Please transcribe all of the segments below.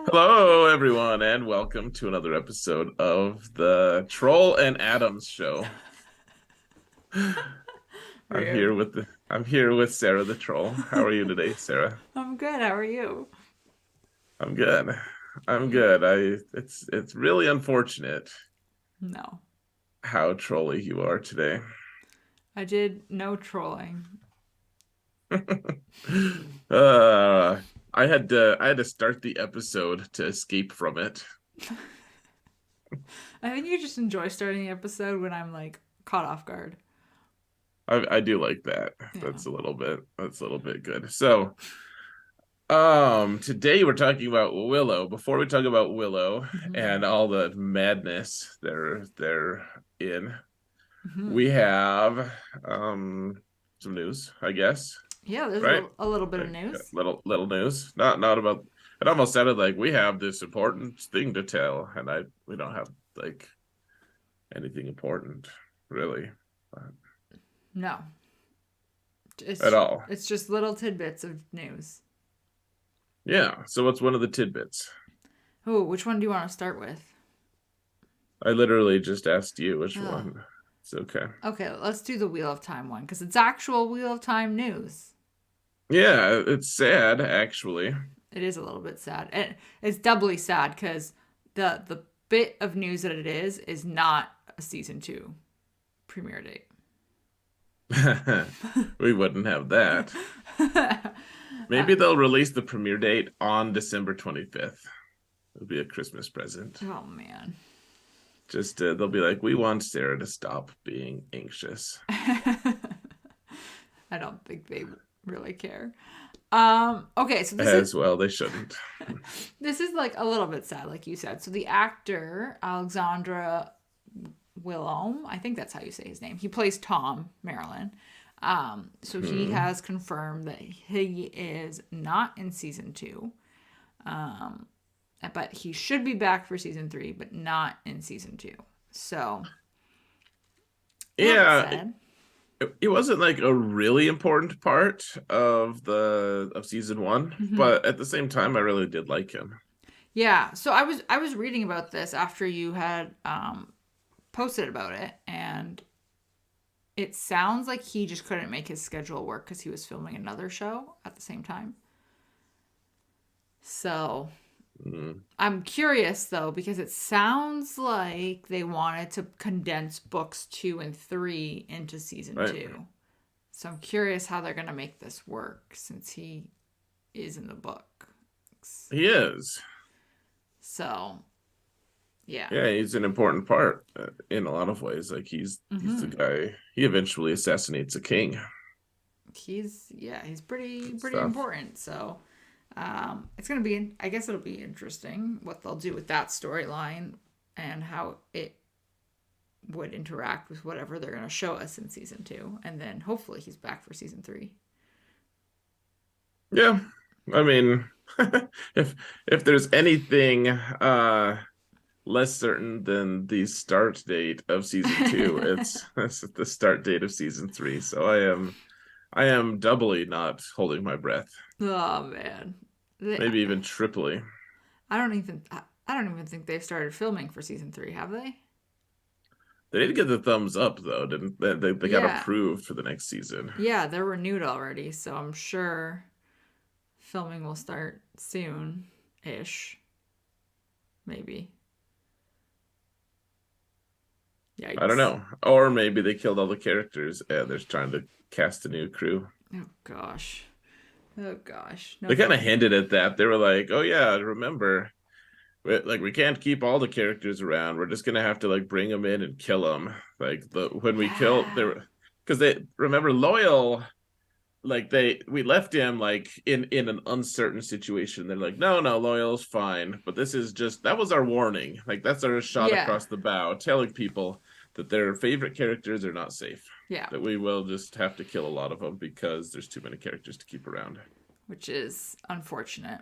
Hello, everyone, and welcome to another episode of the Troll and Adams show. Rude. I'm here with Sarah the Troll. How are you today, Sarah? I'm good. How are you? I'm good. I'm Yeah. good. It's really unfortunate No. how trolly you are today. I did no trolling. uh I had to start the episode to escape from it. I think you just enjoy starting the episode when I'm like caught off guard. I do like that. Yeah. That's a little bit good. So today we're talking about Willow. Before we talk about Willow hmm and all the madness they're in, hmm we have some news, I guess, Yeah, there's right? a little bit of Like news. little news. Not about it almost sounded like we have this important thing to tell, and we don't have like anything important, really, No. at It's all. it's just little tidbits of news. Yeah. So what's one of the tidbits? Oh, which one do you want to start with? I literally just asked you which Oh. one. It's okay. Okay, let's do the Wheel of Time one because it's actual Wheel of Time news. Yeah, it's sad actually. It is a little bit sad. And it's doubly sad because the bit of news that it is not a season two premiere date. We wouldn't have that. Maybe they'll release the premiere date on December 25th. It'll be a Christmas present. Oh man. Just they'll be like, we want Sarah to stop being anxious. I don't think they really care. Okay, so As well, they shouldn't. this is like a little bit sad, like you said. So the actor Alexandra Willow, I think that's how you say his name. He plays Tom Marilyn. So he Hmm. has confirmed that he is not in season two. Um, but he should be back for season three, but not in season two. So a little bit Yeah, sad. it wasn't like a really important part of season one, hmm but at the same time, I really did like him. Yeah. So I was reading about this after you had posted about it, and it sounds like he just couldn't make his schedule work because he was filming another show at the same time. So Mm, I'm curious though because it sounds like they wanted to condense books two and three into season right. two. So I'm curious how they're gonna make this work since he is in the books. He is. So yeah. Yeah, he's an important part in a lot of ways. Like he's the hmm guy. He eventually assassinates a king he's pretty and pretty stuff. important. So it's gonna be, I guess it'll be interesting what they'll do with that storyline and how it would interact with whatever they're gonna show us in season two, and then hopefully he's back for season three. Yeah, I mean, if if there's anything less certain than the start date of season two, it's the start date of season three. So I am doubly not holding my breath. Oh man, they, Maybe even triply. I don't even think they've started filming for season three, have they? They did get the thumbs up though, didn't they? They got Yeah, approved for the next season. yeah, they're renewed already, so I'm sure filming will start soon ish, maybe. I don't Yikes. know. Or maybe they killed all the characters and they're trying to cast a new crew. Oh gosh. Oh gosh. No They kind of fun. hinted at that. They were like, "Oh yeah, remember, we can't keep all the characters around. We're just gonna have to like bring them in and kill them. Like when we kill Yeah. there, because they remember Loyal. Like we left him like in an uncertain situation. They're like, no, Loyal's fine, but this is just that was our warning. Like that's our shot Yeah. across the bow, telling people that their favorite characters are not safe. Yeah. That we will just have to kill a lot of them because there's too many characters to keep around. Which is unfortunate.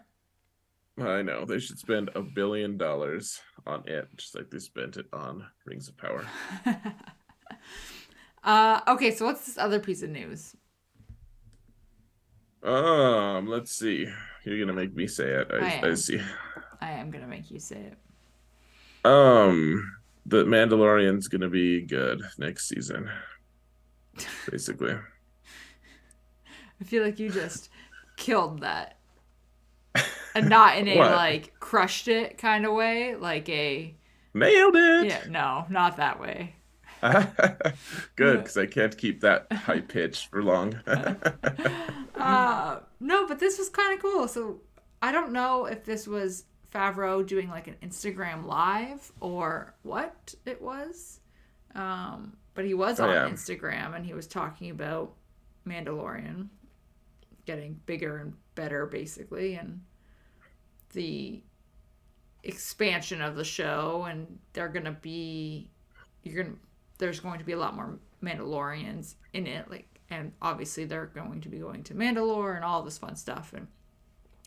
I know they should spend $1 billion on it, just like they spent it on Rings of Power. Okay, so what's this other piece of news? Let's see. You're gonna make me say it. I I am. see. I make you say it. Um, the Mandalorian's gonna be good next season, basically. I feel like you just killed that. And not in a What? like crushed it kind of way, like a Nailed it. yeah, no, not that way. Good, because I can't keep that high pitch for long. No, but this was kind of cool. So I don't know if this was Favreau doing like an Instagram live or what it was. But he was Oh on yeah. Instagram and he was talking about Mandalorian getting bigger and better, basically, and the expansion of the show. And they're gonna be, you're gonna, there's going to be a lot more Mandalorians in it, like, and obviously they're going to be going to Mandalore and all this fun stuff. And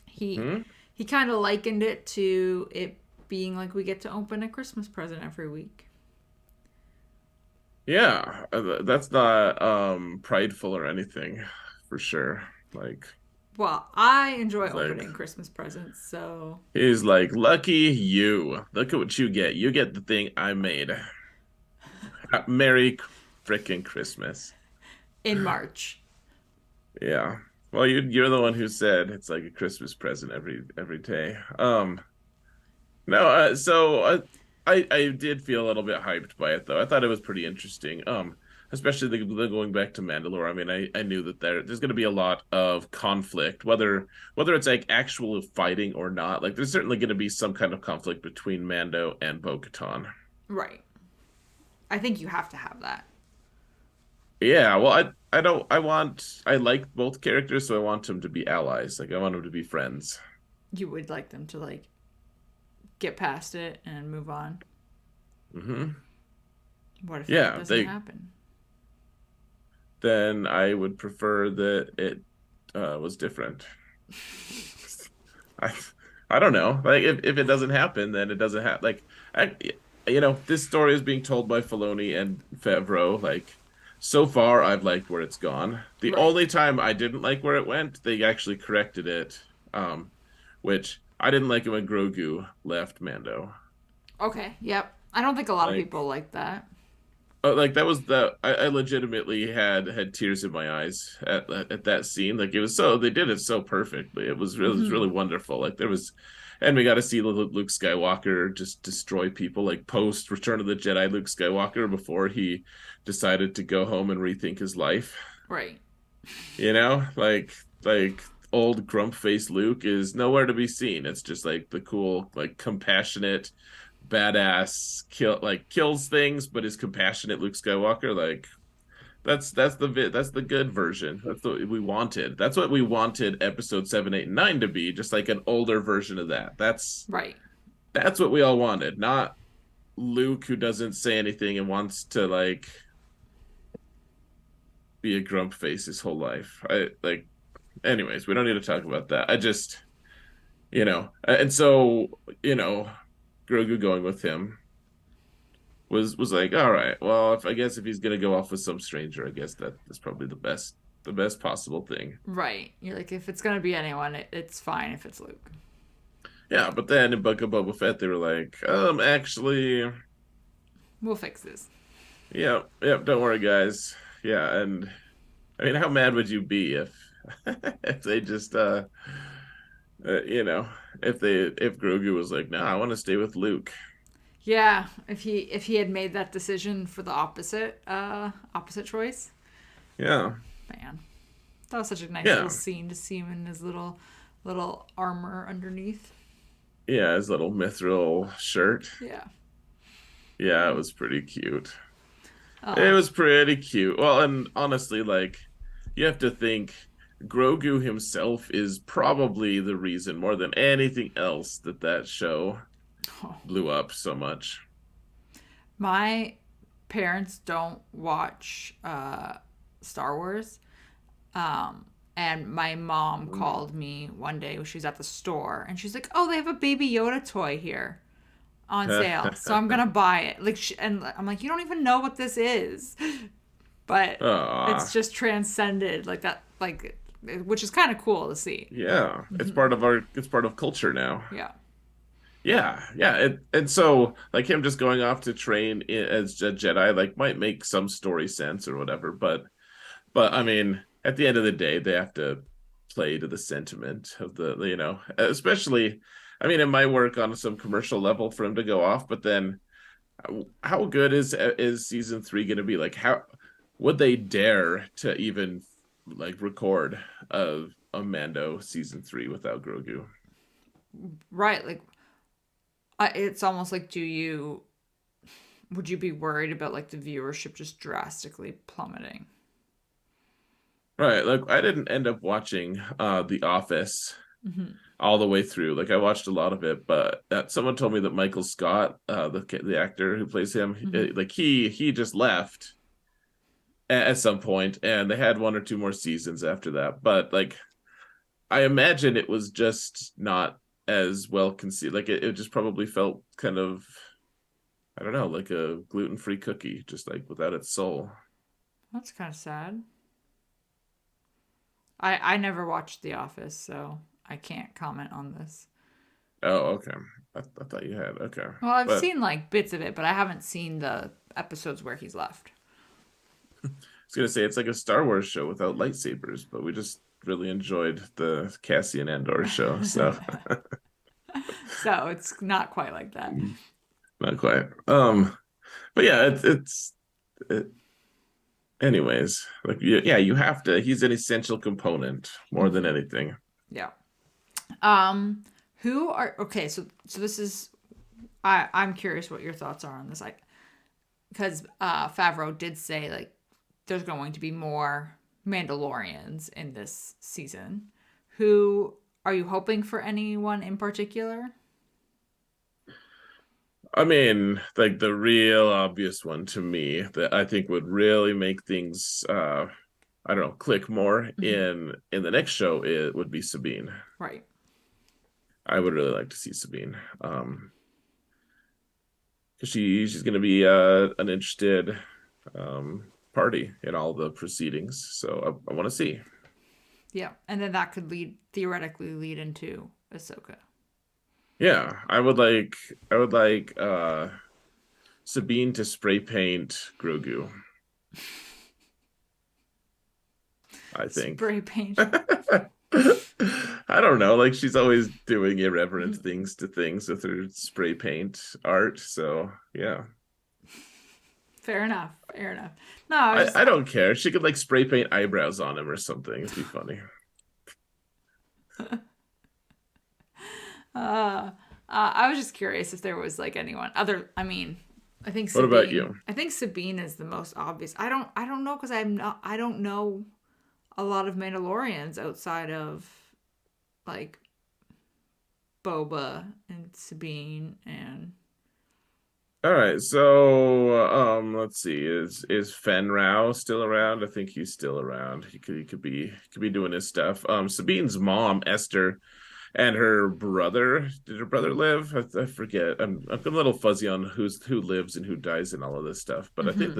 he Hmm? he kind of likened it to it being like we get to open a Christmas present every week. Yeah, that's not prideful or anything, for sure. Like Well, I enjoy he's like opening Christmas presents, so he's like, lucky you. Look at what you get. You get the thing I made. Merry frickin' Christmas. in March. Yeah. Well, you're the one who said it's like a Christmas present every day. No, I did feel a little bit hyped by it though. I thought it was pretty interesting. Especially the going back to Mandalore. I mean, I knew that there's going to be a lot of conflict, whether it's like actual fighting or not. Like, there's certainly going to be some kind of conflict between Mando and Bo-Katan. Right. I think you have to have that. Yeah, well, I don't I like both characters, so I want them to be allies. Like, I want them to be friends. You would like them to like get past it and move on. Hmm. What if that Yeah, doesn't they happen? then I would prefer that it was different. I I don't know. Like, if it doesn't happen, then it doesn't happen. Like, I this story is being told by Filoni and Favreau. Like, so far I've liked where it's gone. The Right. only time I didn't like where it went, they actually corrected it. Which I didn't like it when Grogu left Mando. Okay. Yep. I don't think a lot of Like, people like that. like that was I legitimately had tears in my eyes at that scene. Like, it was so they did it so perfectly. It was Mm-hmm. really wonderful. Like, there was, and we got to see Luke Skywalker just destroy people, like post Return of the Jedi Luke Skywalker, before he decided to go home and rethink his life. Right. Like old grump face Luke is nowhere to be seen. It's just like the cool, like, compassionate, badass kills things, but is compassionate Luke Skywalker. Like, that's the good version. That's what we wanted. That's what we wanted episode 7, 8, and 9 to be, just like an older version of that. Right. That's what we all wanted, not Luke who doesn't say anything and wants to, like, be a grump face his whole life. I like anyways, we don't need to talk about that. I just, and so, you know, Grogu going with him was like, all right, well, if I guess if he's gonna go off with some stranger, I guess that's probably the best possible thing. Right. You're like, if it's gonna be anyone, it's fine if it's Luke. Yeah, but then in Book of Boba Fett, they were like, actually, We'll fix this. yeah, yeah, don't worry, guys. Yeah, and I mean, how mad would you be if if they just you know, if Grogu was like, no, I want to stay with Luke. Yeah. If he had made that decision for the opposite choice, Yeah, man, that was such a nice little yeah, scene to see him in his little armor underneath. yeah, his little mithril shirt. Yeah. Yeah, it was pretty cute. It Oh. was pretty cute. Well, and honestly, like, you have to think Grogu himself is probably the reason more than anything else that show Oh. blew up so much. My parents don't watch Star Wars. And my mom called me one day when she was at the store and she's like, "Oh, they have a Baby Yoda toy here on sale. So I'm going to buy it." Like and I'm like, "You don't even know what this is." But Aw, it's just transcended like that, like, which is kind of cool to see. yeah, Hmm. it's part of culture now. Yeah. And so like him just going off to train as a Jedi like might make some story sense or whatever, but I mean, at the end of the day, they have to play to the sentiment of especially. I mean, it might work on some commercial level for him to go off, but then how good is season three going to be? Like, how would they dare to even like record a Mando season three without Grogu? Right. Like, it's almost like, would you be worried about like the viewership just drastically plummeting? Right. Like, I didn't end up watching The Office Mm-hmm. all the way through. Like, I watched a lot of it, but someone told me that Michael Scott, the actor who plays him, Mm-hmm. like he just left at some point, and they had one or two more seasons after that. But like, I imagine it was just not as well conceived. Like, it just probably felt kind of, I don't know, like a gluten-free cookie, just like without its soul. That's kind of sad. I never watched The Office, so I can't comment on this. Oh, okay. I thought you had. Okay. Well, I've But seen like bits of it, but I haven't seen the episodes where he's left. I was gonna say it's like a Star Wars show without lightsabers, but we just really enjoyed the Cassian Andor show, so So it's not quite like that. not quite. But yeah, it, anyways, like yeah, you have to. He's an essential component more than Mm-hmm. anything. Yeah. Um, who are okay? So this is I'm curious what your thoughts are on this. Like, because Favreau did say like there's going to be more Mandalorians in this season. Who are you hoping for? Anyone in particular? I mean, like the real obvious one to me that I think would really make things I don't know, click more Mm-hmm. in the next show, it would be Sabine. Right. I would really like to see Sabine. Because she's going to be an interested party in all the proceedings. So I want to see. Yeah, and then that could theoretically lead into Ahsoka. Yeah, I would like Sabine to spray paint Grogu, I think. Spray paint. I don't know, like she's always doing irreverent things to things with her spray paint art. So yeah. Fair enough. Fair enough. No, I was just I don't care. She could like spray paint eyebrows on him or something. It'd be funny. I was just curious if there was like anyone other. I mean, I think What about Sabine. you? I think Sabine is the most obvious. I don't know because I'm not. I don't know a lot of Mandalorians outside of like Boba and Sabine and. All right, so let's see. Is Fen Rao still around? I think he's still around. He could be doing his stuff. Sabine's mom, Esther, and her brother. Did her brother live? I forget. I'm a little fuzzy on who lives and who dies and all of this stuff. But Mm-hmm. I think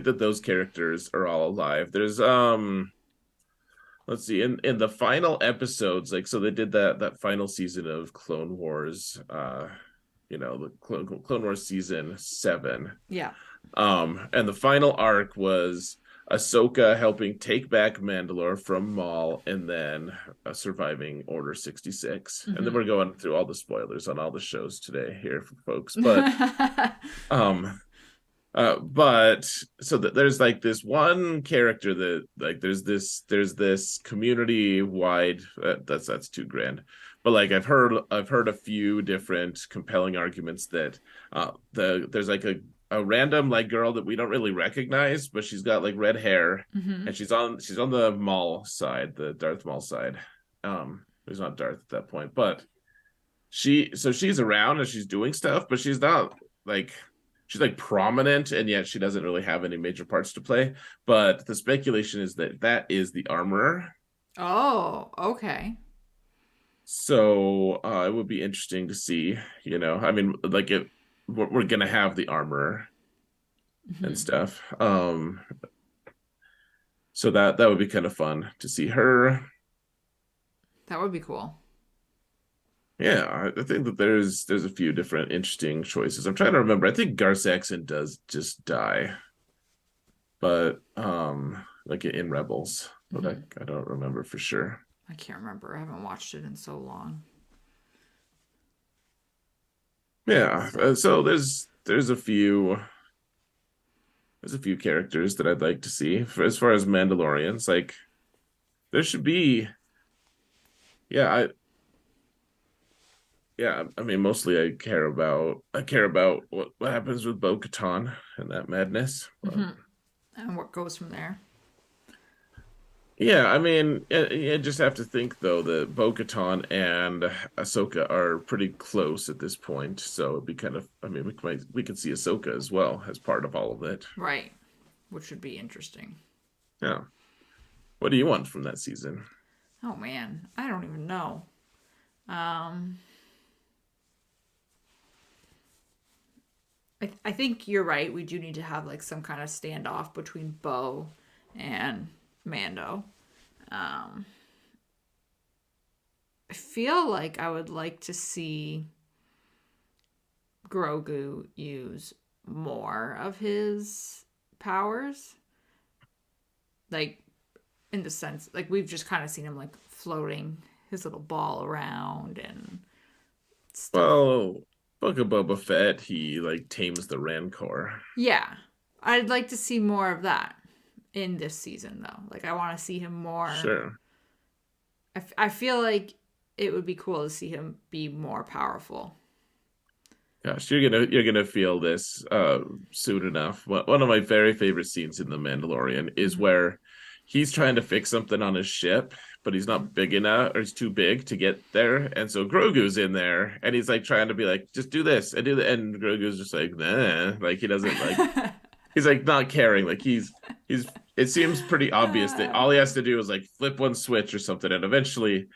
that those characters are all alive. There's let's see, in the final episodes, like so they did that final season of Clone Wars, the Clone Wars season 7. Yeah. And the final arc was Ahsoka helping take back Mandalore from Maul, and then surviving Order 66. And then Mm-hmm. we're going through all the spoilers on all the shows today here for folks. Um but so that there's like this one character that like there's this community wide that's too grand, but like I've heard a few different compelling arguments that there's like a random like girl that we don't really recognize, but she's got like red hair, Mm-hmm. and she's on the Maul side, the Darth Maul side. He's not Darth at that point, but she's around and she's doing stuff, but like she's like prominent, and yet she doesn't really have any major parts to play. But the speculation is that that is the armorer. Oh, okay. So it would be interesting to see. I mean, like it, we're gonna have the armorer and Mm-hmm. stuff. So that would be kind of fun to see her. That would be cool. Yeah, I think that there's a few different interesting choices. I'm trying to remember. I think Gar Saxon does just die, but like in Rebels, but Hmm. I don't remember for sure. I can't remember. I haven't watched it in so long. Yeah, So so there's a few characters that I'd like to see for, as far as Mandalorians. Like there should be, yeah, I mean mostly I care about what happens with Bo-Katan and that madness. But hmm. And what goes from there? yeah, I mean, you just have to think though that Bo-Katan and Ahsoka are pretty close at this point, so it'd be kind of, I mean, we could see Ahsoka as well as part of all of it. Right, which would be interesting. Yeah. What do you want from that season? Oh man, I don't even know. Um, I think you're right. We do need to have like some kind of standoff between Bo and Mando. Um, I feel like I would like to see Grogu use more of his powers. Like, in the sense, like, we've just kind of seen him, like, floating his little ball around and stuff. Well, Book of Boba Fett, he like tames the Rancor. Yeah. I'd like to see more of that in this season, though. Like, I want to see him more. Sure. I feel like it would be cool to see him be more powerful. Gosh, you're gonna feel this soon enough. One of my very favorite scenes in The Mandalorian is Mm-hmm. where he's trying to fix something on his ship, but he's not big enough or he's too big to get there. And so Grogu's in there and he's like trying to be like, just do this and do that. And Grogu's just like, nah, like he doesn't like he's like not caring. Like he's it seems pretty obvious that all he has to do is like flip one switch or something, and eventually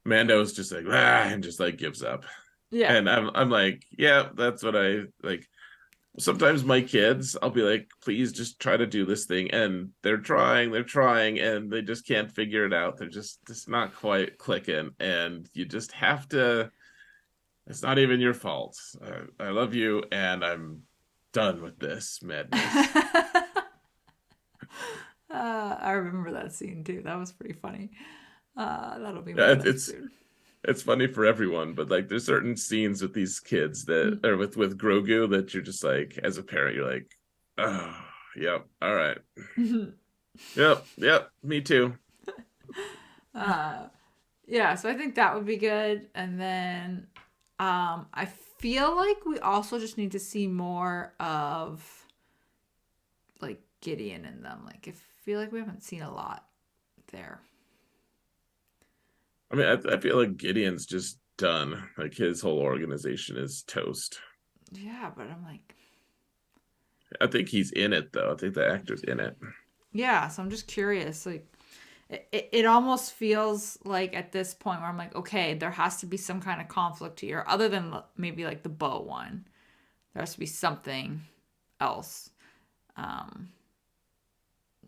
Mando's just like and just like gives up. Yeah. And I'm like, yeah, that's what I like. Sometimes my kids, I'll be like, please just try to do this thing. And they're trying, and they just can't figure it out. They're just not quite clicking. And you just have to, it's not even your fault. I love you, and I'm done with this madness. I remember that scene too. That was pretty funny. That'll be my Yeah, life soon. it's funny for everyone, but like there's certain scenes with these kids that or with Grogu that you're just like, as a parent, you're like, oh, yep, all right. Yep, me too. uh, yeah, so I think that would be good. And then I feel like we also just need to see more of like Gideon in them. Like I feel like we haven't seen a lot there. I mean, I feel like Gideon's just done. Like his whole organization is toast. Yeah, but I'm like, I think he's in it though. I think the actor's in it. yeah, so I'm just curious. Like it almost feels like at this point where I'm like, okay, there has to be some kind of conflict here, other than maybe like the bow one. There has to be something else. Um,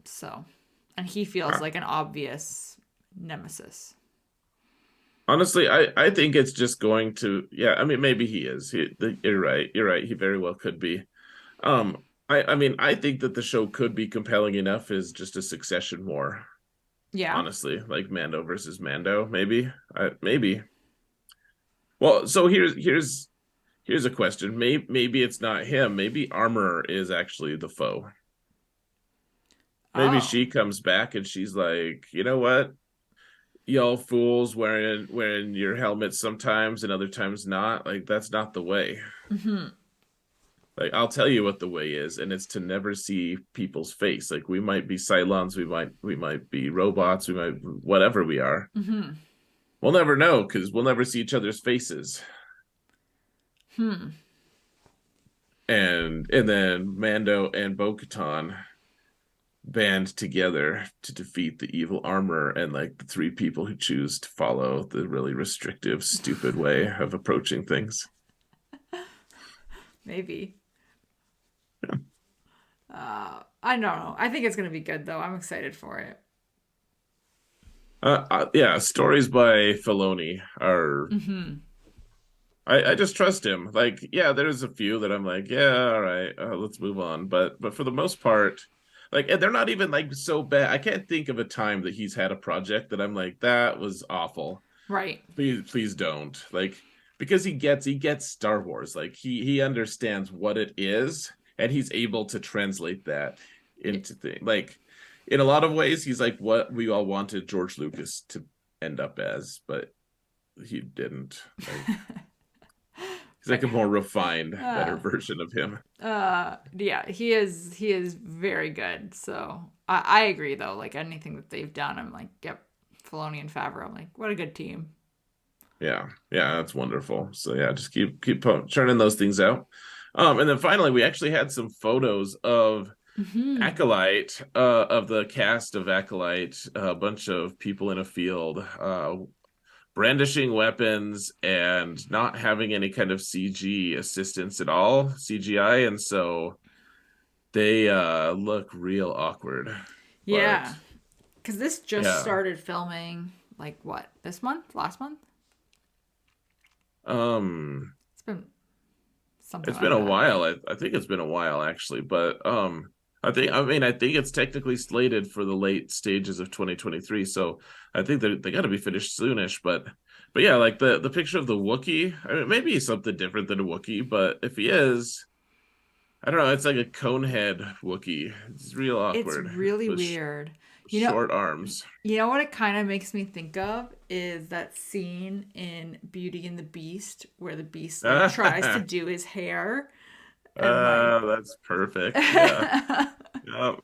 so, and he feels Uh, like an obvious nemesis. Honestly, I think it's just going to. Yeah, I mean, maybe he is. You're right. You're right. He very well could be. I mean, I think that the show could be compelling enough as just a succession war. Yeah. Honestly, like Mando versus Mando, maybe. Maybe. Well, so here's a question. Maybe it's not him. Maybe Armor is actually the foe. Maybe Oh. she comes back and she's like, you know what? Y'all fools wearing your helmets sometimes and other times not. Like that's not the way. Hmm. Like I'll tell you what the way is, and it's to never see people's face. Like we might be Cylons, we might be robots, we might whatever we are. Hmm. We'll never know because we'll never see each other's faces. Hmm. And then Mando and Bo-Katan band together to defeat the evil armor and like the three people who choose to follow the really restrictive, stupid way of approaching things. Maybe. I don't know. I think it's gonna be good though. I'm excited for it. Yeah, stories by Filoni are Hmm. I just trust him. Like, yeah, there's a few that I'm like, yeah, all right, let's move on. But for the most part, like, and they're not even like so bad. I can't think of a time that he's had a project that I'm like, that was awful. Right. Please don't. Like, because he gets Star Wars. Like he understands what it is, and he's able to translate that Yeah. into things. Like, in a lot of ways, he's like what we all wanted George Lucas to end up as, but he didn't. Like, he's Right. like a more refined, better Uh, version of him. yeah, he is very good. So I agree though. Like anything that they've done, I'm like, yep, Filoni and Favreau. I'm like, what a good team. Yeah, yeah, that's wonderful. So yeah, just keep churning those things out. And then finally, we actually had some photos of Hmm. Acolyte, of the cast of Acolyte, a bunch of people in a field, brandishing weapons and not having any kind of CG assistance at all, CGI, and so they look real awkward. But Yeah, because this just yeah, started filming like what, this month, last month. um, It's been something it's like been a that. while. I think it's been a while actually, but I think it's technically slated for the late stages of 2023. So I think they got to be finished soonish. But yeah, like the picture of the Wookiee. I mean, maybe he's something different than a Wookiee, but if he is, I don't know. It's like a conehead Wookiee. It's real It's awkward really with weird. You know, short arms. you know what it kind of makes me think of is that scene in Beauty and the Beast where the Beast like tries to do his hair and like That's perfect. Yeah. Yep.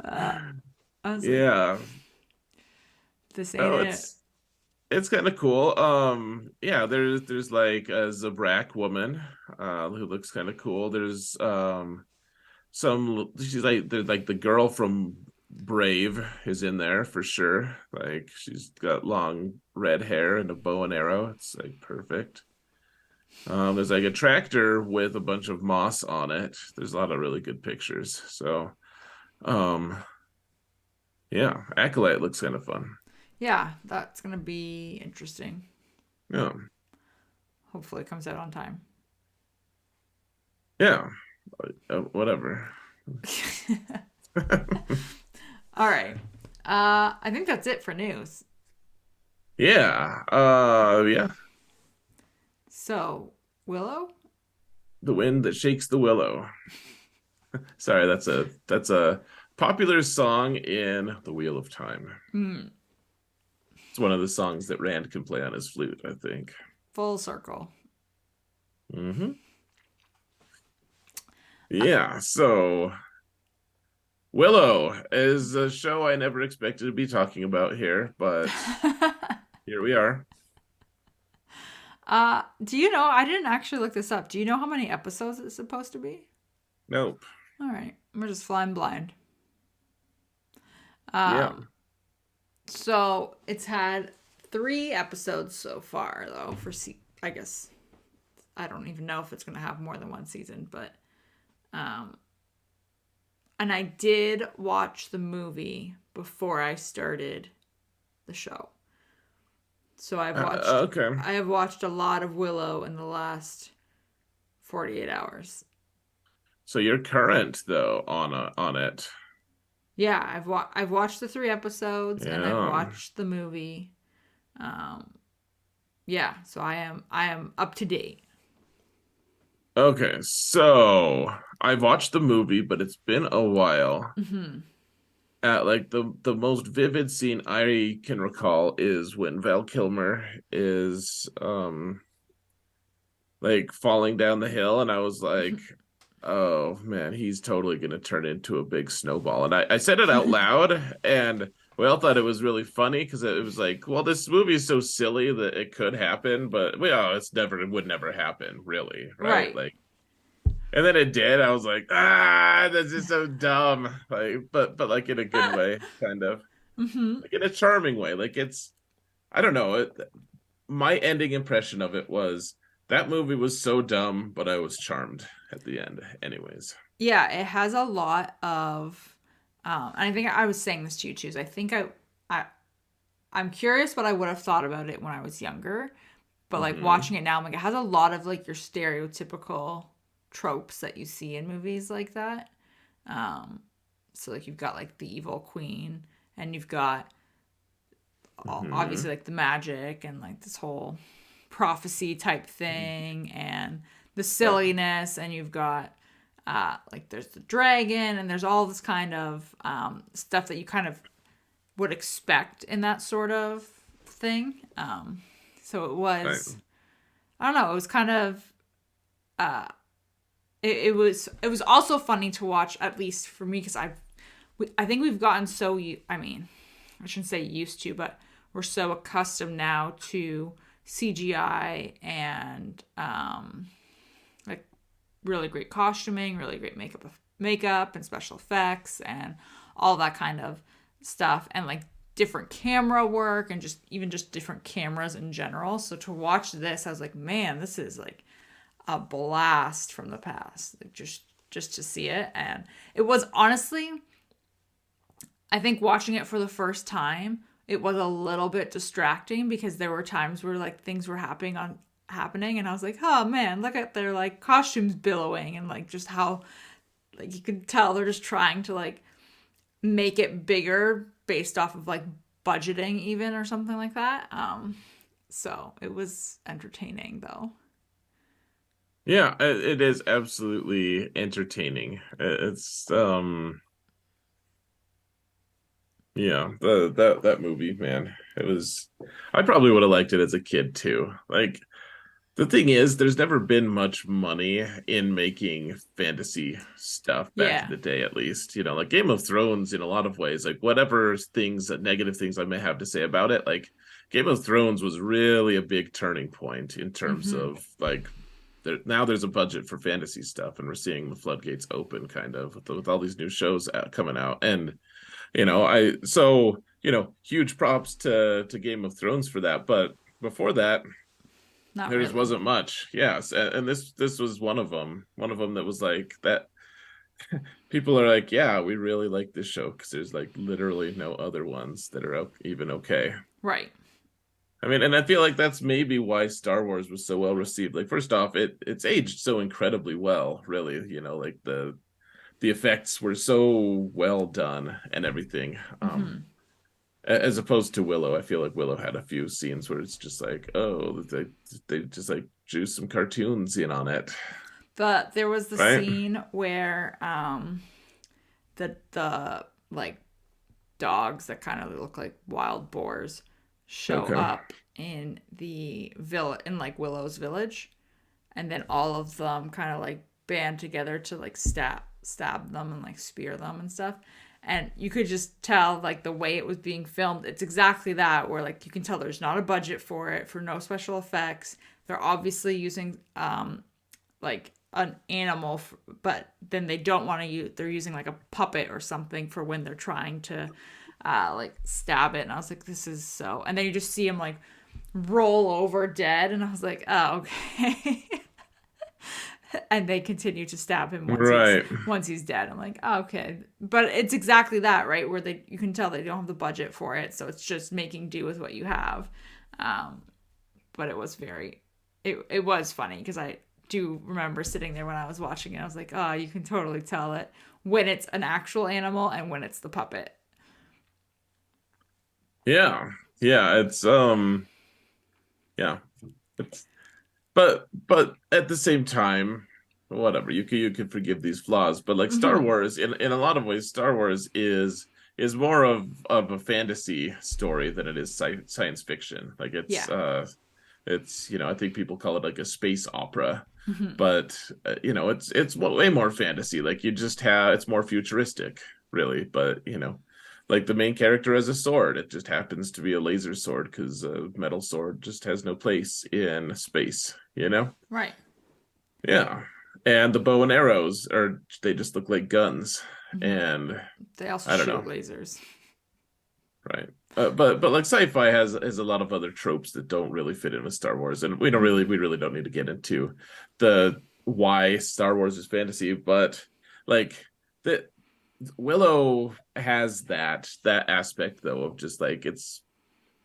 I was like, Yeah. this ain't Oh, it. it's kind of cool. Yeah, there's like a Zabrak woman, who looks kind of cool. There's some she's like there's like the girl from Brave is in there for sure. Like she's got long red hair and a bow and arrow. It's like perfect. There's like a tractor with a bunch of moss on it. There's a lot of really good pictures. So, um, yeah, Acolyte looks kind of fun. Yeah, that's gonna be interesting. Yeah, Hopefully, it comes out on time. yeah, whatever. All right. I think that's it for news. Yeah, yeah, So, Willow? the wind that shakes the willow. Sorry, that's a popular song in The Wheel of Time. Mm, It's one of the songs that Rand can play on his flute, I think. full circle. Hmm. Yeah, so Willow is a show I never expected to be talking about here, but here we are. Do you know? I didn't actually look this up. Do you know how many episodes it's supposed to be? Nope. All right, we're just flying blind. Yeah. So it's had 3 episodes so far, though. I guess I don't even know if it's gonna have more than one season, but um, and I did watch the movie before I started the show. So Okay. I have watched a lot of Willow in the last 48 hours. So you're current though on it. Yeah, I've watched the 3 episodes and I've Yeah. watched the movie. Um, yeah, so I am up to date. Okay. So I've watched the movie, but it's been a while. Hmm. Like the most vivid scene I can recall is when Val Kilmer is like falling down the hill, and I was like, oh man, he's totally gonna turn into a big snowball. And I said it out loud, and we all thought it was really funny because it was like, well, this movie is so silly that it could happen, but well, it would never happen, really, right? Right. Like, and then it did. I was like, ah, this is so dumb. Like, but like in a good way, kind of Hmm. like in a charming way. Like I don't know. My ending impression of it was that movie was so dumb, but I was charmed at the end, anyways. Yeah, it has a lot of and I think I was saying this to you too. I think I I'm curious what I would have thought about it when I was younger. But like Hmm. watching it now, I'm like, it has a lot of like your stereotypical tropes that you see in movies like that. Um, so like you've got like the evil queen, and you've got obviously Hmm. like the magic and like this whole prophecy type thing, and the silliness, and you've got like there's the dragon, and there's all this kind of stuff that you kind of would expect in that sort of thing. So it Right. was, I don't know, it was kind of it was also funny to watch, at least for me, because I think we've gotten so I mean, I shouldn't say used to, but we're so accustomed now to CGI and like really great costuming, really great makeup and special effects and all that kind of stuff, and like different camera work, and just even just different cameras in general. So to watch this, I was like, man, this is like a blast from the past. Like just to see it. And it was honestly, I think watching it for the first time, it was a little bit distracting because there were times where like things were happening, and I was like, oh man, look at their like costumes billowing, and like just how like you can tell they're just trying to like make it bigger based off of like budgeting even or something like that. So it was entertaining though. Yeah, it is absolutely entertaining. It's yeah, that movie, man. It was I probably would have liked it as a kid too. Like the thing is, there's never been much money in making fantasy stuff back in Yeah. the day, at least. You know, like Game of Thrones in a lot of ways, like whatever things, negative things I may have to say about it, like Game of Thrones was really a big turning point in terms Mm-hmm. of like now there's a budget for fantasy stuff, and we're seeing the floodgates open kind of with all these new shows coming out. And huge props to Game of Thrones for that. But before that, Not there just really. wasn't much. Yes, and this was one of them. One of them that was like that. People are like, yeah, we really like this show because there's like literally no other ones that are even okay. Right. I mean, and I feel like that's maybe why Star Wars was so well received. Like, first off, it's aged so incredibly well, really. Like the effects were so well done and everything. Mm-hmm. As opposed to Willow, I feel like Willow had a few scenes where it's just like, oh, they just like juice some cartoons in on it, But there was the right? scene where the like dogs that kind of look like wild boars show Okay. up in the villa in like Willow's village, and then all of them kind of like band together to like stab them and like spear them and stuff. And you could just tell like the way it was being filmed, it's exactly that, where like you can tell there's not a budget for it, for no special effects. They're obviously using like an animal, but then they don't want to use, they're using like a puppet or something for when they're trying to like stab it. And I was like, this is so, and then you just see him like roll over dead, and I was like, oh, okay. And they continue to stab him Right. once he's dead. I'm like, oh, okay. But it's exactly that, right, where they, you can tell they don't have the budget for it, so it's just making do with what you have. um but it was very, it was funny because I do remember sitting there when I was watching it. I was like, oh, you can totally tell it when it's an actual animal and when it's the puppet. Yeah. Yeah. Yeah. It's but at the same time, whatever, you could forgive these flaws, but like Star Mm-hmm. Wars, in a lot of ways, Star Wars is more of a fantasy story than it is science fiction. Like Yeah. it's I think people call it like a space opera, Mm-hmm. but it's way more fantasy. Like you just have it's more futuristic, really. But like the main character has a sword. It just happens to be a laser sword because a metal sword just has no place in space. Right. Yeah. And the bow and arrows are they just look like guns. Mm-hmm. And They also I don't shoot know, lasers. right? But like sci-fi has a lot of other tropes that don't really fit in with Star Wars, and Mm-hmm. we really don't need to get into the why Star Wars is fantasy, but like the Willow has that aspect though of just like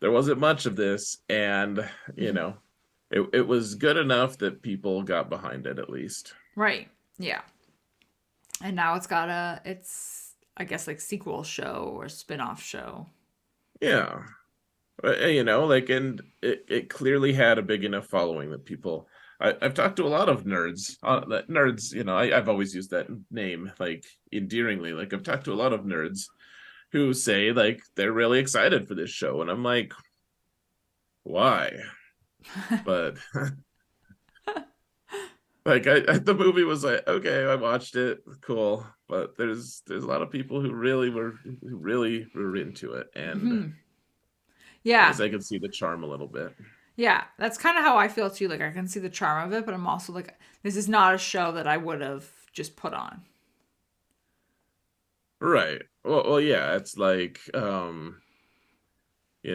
there wasn't much of this, and you Mm-hmm. know it was good enough that people got behind it at least. Right. Yeah. And now it's I guess like sequel show or spin-off show. Yeah. Like, and it clearly had a big enough following that people. I've talked to a lot of nerds. Nerds, I've always used that name like endearingly. Like, I've talked to a lot of nerds who say like they're really excited for this show, and I'm like, why? But like, the movie was like, okay, I watched it, cool. But there's a lot of people who really were into it, and Hmm. I Yeah. guess I could see the charm a little bit. Yeah. That's kind of how I feel too. Like I can see the charm of it, but I'm also like, this is not a show that I would have just put on. Right. Well, yeah, it's like, you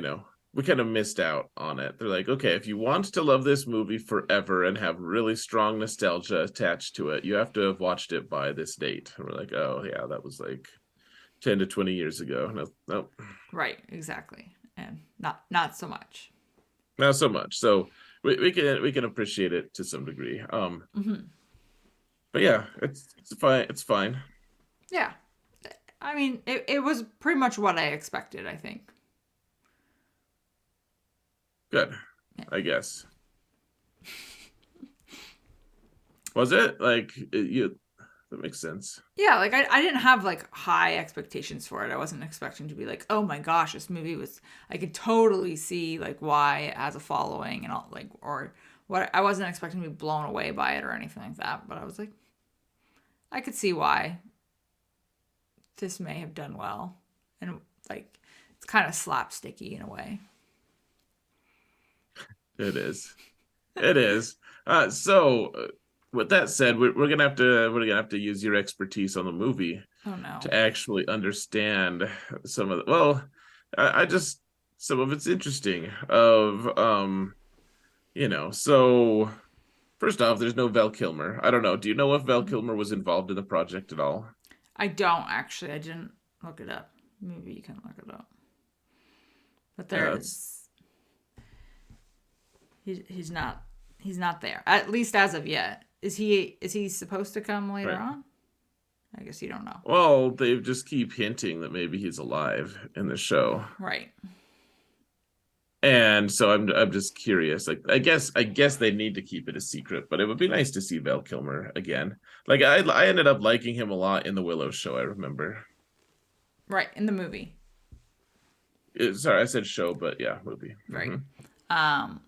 know, we kind of missed out on it. They're like, okay, if you want to love this movie forever and have really strong nostalgia attached to it, you have to have watched it by this date. And we're like, oh yeah, that was like 10 to 20 years ago. No, no, Right. Exactly. And not so much. not so much. So we can appreciate it to some degree. Hmm. But yeah, it's fine. It's fine. Yeah. I mean, it was pretty much what I expected, I think. Good, Yeah. I guess. Was it like you? That makes sense. Yeah, like I didn't have like high expectations for it. I wasn't expecting to be like, oh my gosh, this movie was. I could totally see like why it has a following and all like or what. I wasn't expecting to be blown away by it or anything like that. But I was like, I could see why this may have done well, and like it's kind of slapsticky in a way. It is. It is. So, with that said, we're gonna have to use your expertise on the movie Oh no. to actually understand some of the. Well, I just some of it's interesting. So first off, there's no Val Kilmer. I don't know. Do you know if Val Kilmer was involved in the project at all? I don't actually. I didn't look it up. Maybe you can look it up. But there Yeah, that's is. He's not there. At least as of yet. Is he supposed to come later right. on? I guess you don't know. Well, they just keep hinting that maybe he's alive in the show. Right. And so I'm just curious. Like, I guess they need to keep it a secret, but it would be nice to see Val Kilmer again. Like, I ended up liking him a lot in the Willow show, I remember. Right. In the movie. Sorry, I said show, but yeah, movie. Right. Um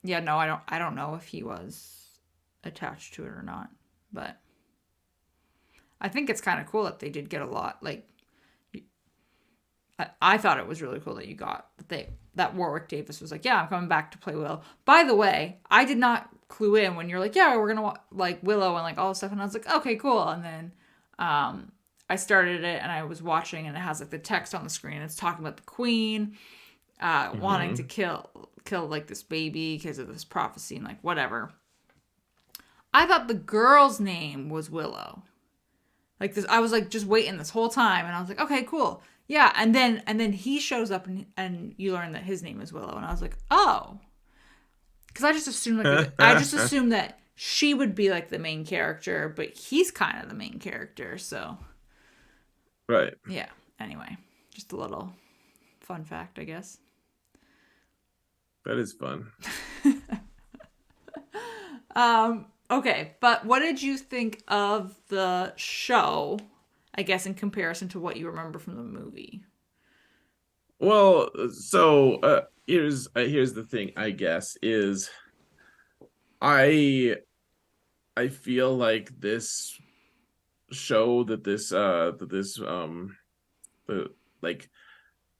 yeah, no, I don't know if he was attached to it or not. But I think it's kind of cool that they did get a lot like I thought it was really cool that you got that Warwick Davis was like, yeah, I'm coming back to play Willow. By the way, I did not clue in when you're like, yeah, we're gonna like Willow and like all this stuff, and I was like, okay, cool. And then I started it and I was watching, and it has like the text on the screen. It's talking about the Queen wanting to Hmm. kill like this baby because of this prophecy and like whatever. I thought the girl's name was Willow. Like this, I was like just waiting this whole time, and I was like, okay, cool, yeah. And then he shows up, and you learn that his name is Willow, and I was like, oh, because I just assumed that she would be like the main character, but he's kind of the main character. So Right. yeah. Anyway, just a little fun fact, I guess. That is fun. Okay, but what did you think of the show? I guess in comparison to what you remember from the movie. Well, so here's the thing, I guess, is I I feel like this show that this the like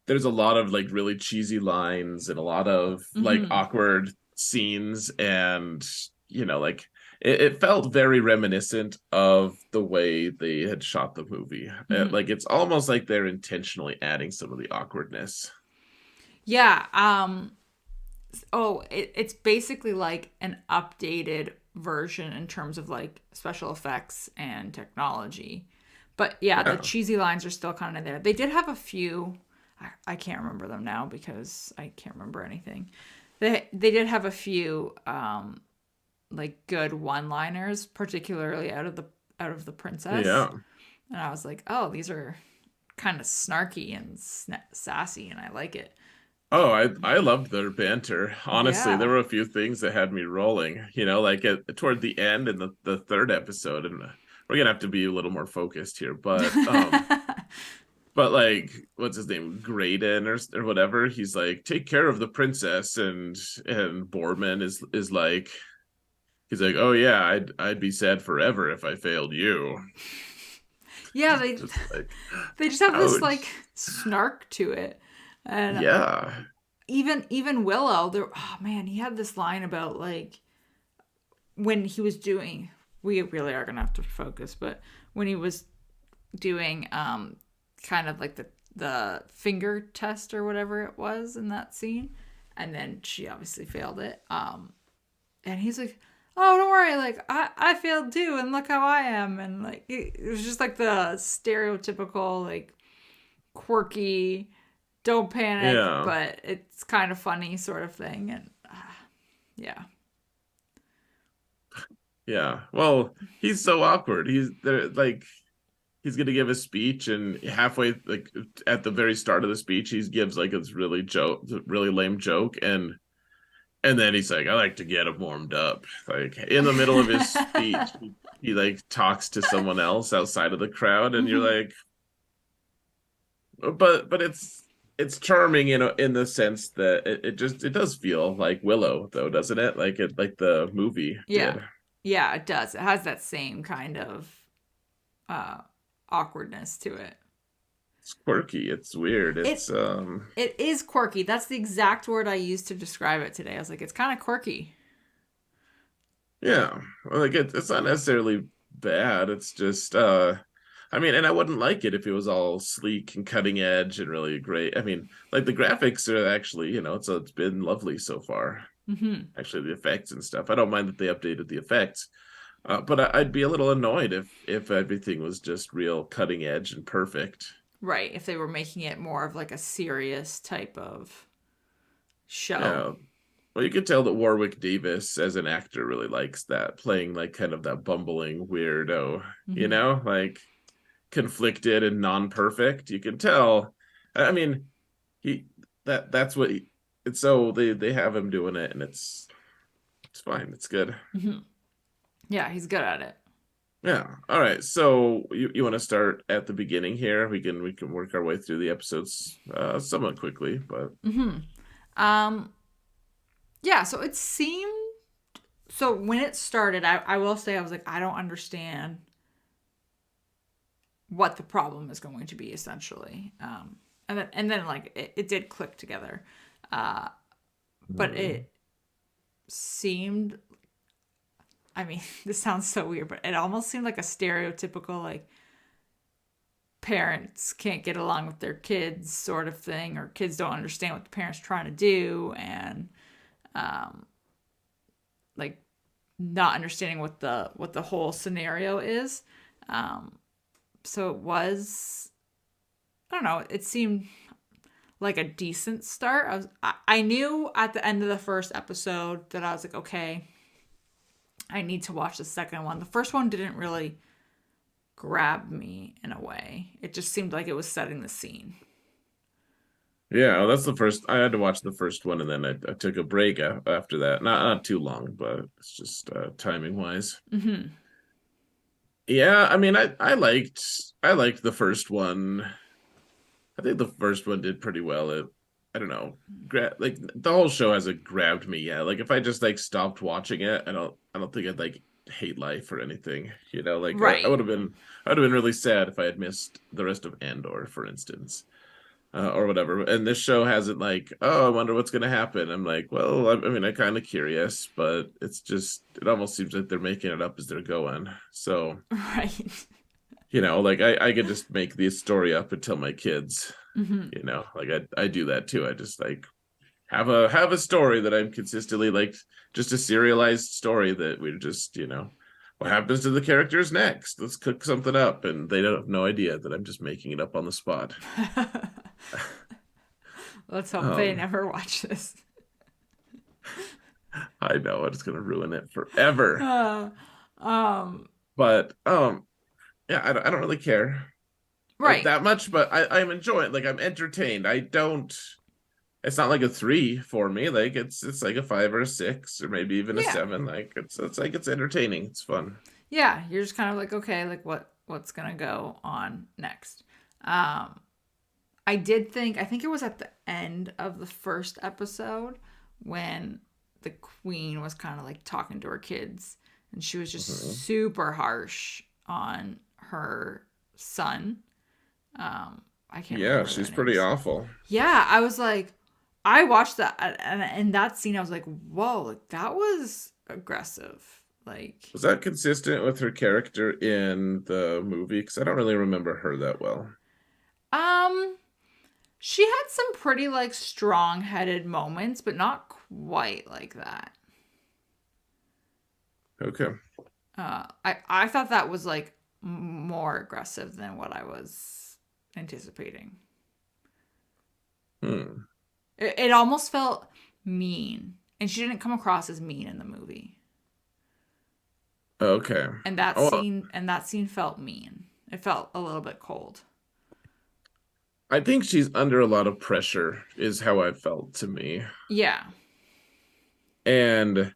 there's a lot of like really cheesy lines and a lot of like Mm-hmm. awkward scenes, and like it felt very reminiscent of the way they had shot the movie. Mm-hmm. Like, it's almost like they're intentionally adding some of the awkwardness. Yeah. Oh, it's basically like an updated version in terms of like special effects and technology. But yeah, the Yeah. cheesy lines are still kind of there. They did have a few. I can't remember them now because I can't remember anything. They did have a few like good one-liners, particularly out of the princess, Yeah. and I was like, oh, these are kind of snarky and sassy, and I like it. Oh, I loved their banter. Honestly, there Yeah. were a few things that had me rolling, like toward the end in the third episode, and we're gonna have to be a little more focused here, but like what's his name? Graydon or whatever. He's like, take care of the princess, and Boorman is like he's like, oh yeah, I'd be sad forever if I failed you. Yeah, Just like, they just have this like ouch. snark to it. And Yeah. even Willow, there, oh man, he had this line about like when he was doing, we really are gonna have to focus, but when he was doing kind of like the finger test or whatever it was in that scene, and then she obviously failed it. And he's like, oh, don't worry, like I failed too, and look how I am. And like it was just like the stereotypical like quirky, don't panic, Yeah. but it's kind of funny sort of thing. And yeah. Yeah. Well, he's so awkward. He's there like he's gonna give a speech, and halfway, like at the very start of the speech, he gives like this really lame joke, and then he's like, I like to get him warmed up. Like in the middle of his speech, he like talks to someone else outside of the crowd, and you're Mhm. like, but it's charming, in the sense that it does feel like Willow, though, doesn't it? Like the movie Yeah. did. Yeah, it does. It has that same kind of uh awkwardness to it. It's quirky. It's weird. It it is quirky. That's the exact word I used to describe it today. I was like, it's kind of quirky. Yeah. Well, like it's not necessarily bad. It's just I mean, and I wouldn't like it if it was all sleek and cutting edge and really great. I mean, like the graphics are actually, it's been lovely so far. Hmm. Actually, the effects and stuff. I don't mind that they updated the effects. But I'd be a little annoyed if everything was just real cutting edge and perfect. Right. If they were making it more of like a serious type of show. Yeah. Well, you can tell that Warwick Davis as an actor really likes that, playing like kind of that bumbling weirdo, Hmm. like conflicted and non-perfect. You can tell. I mean, he that's what it's so they have him doing it, and it's fine. It's good. Hmm. Yeah, he's good at it. Yeah. All right. So you want to start at the beginning here? We can work our way through the episodes somewhat quickly, but Hmm. Um, yeah, so it seemed, so when it started, I will say I was like, I don't understand what the problem is going to be essentially. And then like it did click together. Uh, but um, it seemed, I mean, this sounds so weird, but it almost seemed like a stereotypical like parents can't get along with their kids sort of thing, or kids don't understand what the parents are trying to do, and um, like not understanding what the whole scenario is. Um, so it was, I don't know, it seemed like a decent start. I knew at the end of the first episode that I was like, okay, I need to watch the second one. The first one didn't really grab me in a way. It just seemed like it was setting the scene. yeah, well, that's the first. I had to watch the first one, and then I took a break after that. Not too long, but it's just timing wise. Hmm. Yeah, I mean, I liked the first one. I think the first one did pretty well. I don't know, like the whole show hasn't grabbed me yet. Like if I just like stopped watching it, I don't think I'd like hate life or anything. Like I Right. would have been really sad if I had missed the rest of Andor, for instance, or whatever. And this show hasn't like, oh, I wonder what's gonna happen. I'm like, well, I mean, I'm kind of curious, but it almost seems like they're making it up as they're going. So Right. like I could just make the story up and tell my kids. Hmm. Like I do that too. I just like have a story that I'm consistently like, just a serialized story that we're just, what happens to the characters next? Let's cook something up, and they don't have no idea that I'm just making it up on the spot. Let's hope they Um, never watch this. I know it's gonna ruin it forever. Uh, um, But yeah, I don't really care like right. that much, but I'm enjoying, like I'm entertained. I don't, it's not like a 3 for me. Like it's like a 5 or a 6 or maybe even a Yeah. 7. Like it's like it's entertaining. It's fun. Yeah. You're just kind of like, okay, like what's gonna go on next? Um, I think it was at the end of the first episode when the queen was kind of like talking to her kids and she was just Mhm. super harsh on her son. I can't Yeah, remember their she's pretty names. awful. Yeah, I was like, I watched that and in that scene, I was like, whoa, like that was aggressive. Like, Was that consistent with her character in the movie? Because I don't really remember her that well. um, she had some pretty like strong-headed moments, but not quite like that. Okay. I thought that was like more aggressive than what I was anticipating. Hmm. It almost felt mean, and she didn't come across as mean in the movie. Okay. Oh, And that scene felt mean. It felt a little bit cold. I think she's under a lot of pressure, is how I felt to me. Yeah. And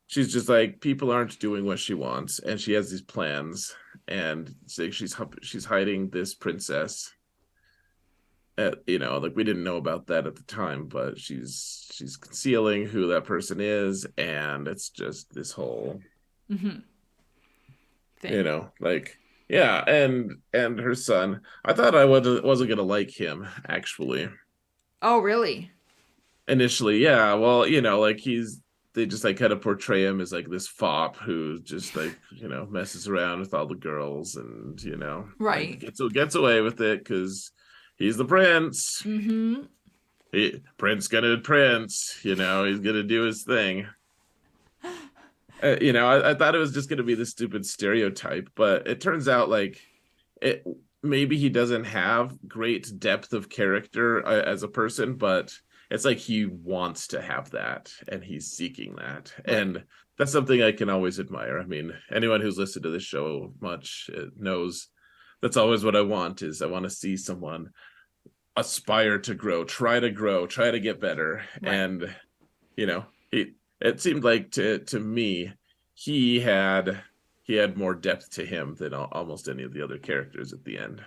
she's just like, people aren't doing what she wants, and she has these plans, and it's like she's hiding this princess. Like we didn't know about that at the time, but she's concealing who that person is, and it's just this whole, Mm-hmm. Thing. like yeah, and her son. I thought I wasn't gonna like him actually Oh, really? initially. Yeah, well, like they just like kind of portray him as like this fop who just like messes around with all the girls, and like Right. gets away with it because he's the prince. Mm-hmm. Prince gonna prince. He's gonna do his thing. I thought it was just gonna be the stupid stereotype, but it turns out like it maybe he doesn't have great depth of character as a person, but it's like he wants to have that and he's seeking that. Right. And that's something I can always admire. I mean, anyone who's listened to this show much knows that's always what I want. Is I want to see someone aspire to grow, try to get better. Right. And you know, it seemed like to me he had he had more depth to him than almost any of the other characters at the end.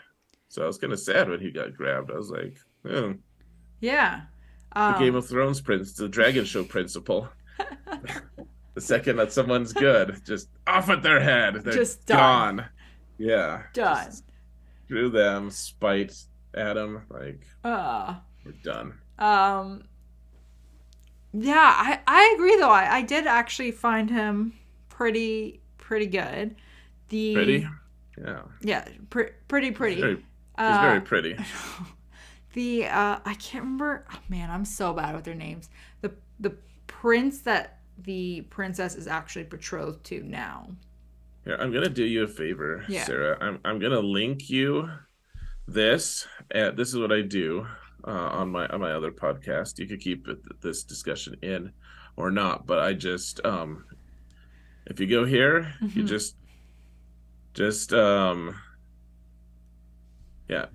So I was kind of sad when he got grabbed. I was like, oh, Yeah. the Game Um, of Thrones prince, the Dragon Show principle. The second that someone's good, just off at their head, they're just done. gone. Yeah, Done. just screw them, spite Adam. Like Uh we're done. um yeah, I agree though. I did actually find him pretty good. Pretty, The yeah. yeah, pretty. He's very Uh pretty. the I can't remember. Oh, man, I'm so bad with their names. The prince that the princess is actually betrothed to now. Here, I'm gonna do you a favor, Yeah. Sarah. I'm gonna link you this. This is what I do on my other podcast. You could keep this discussion in or not, but I just if you go here, you Hmm. just yeah,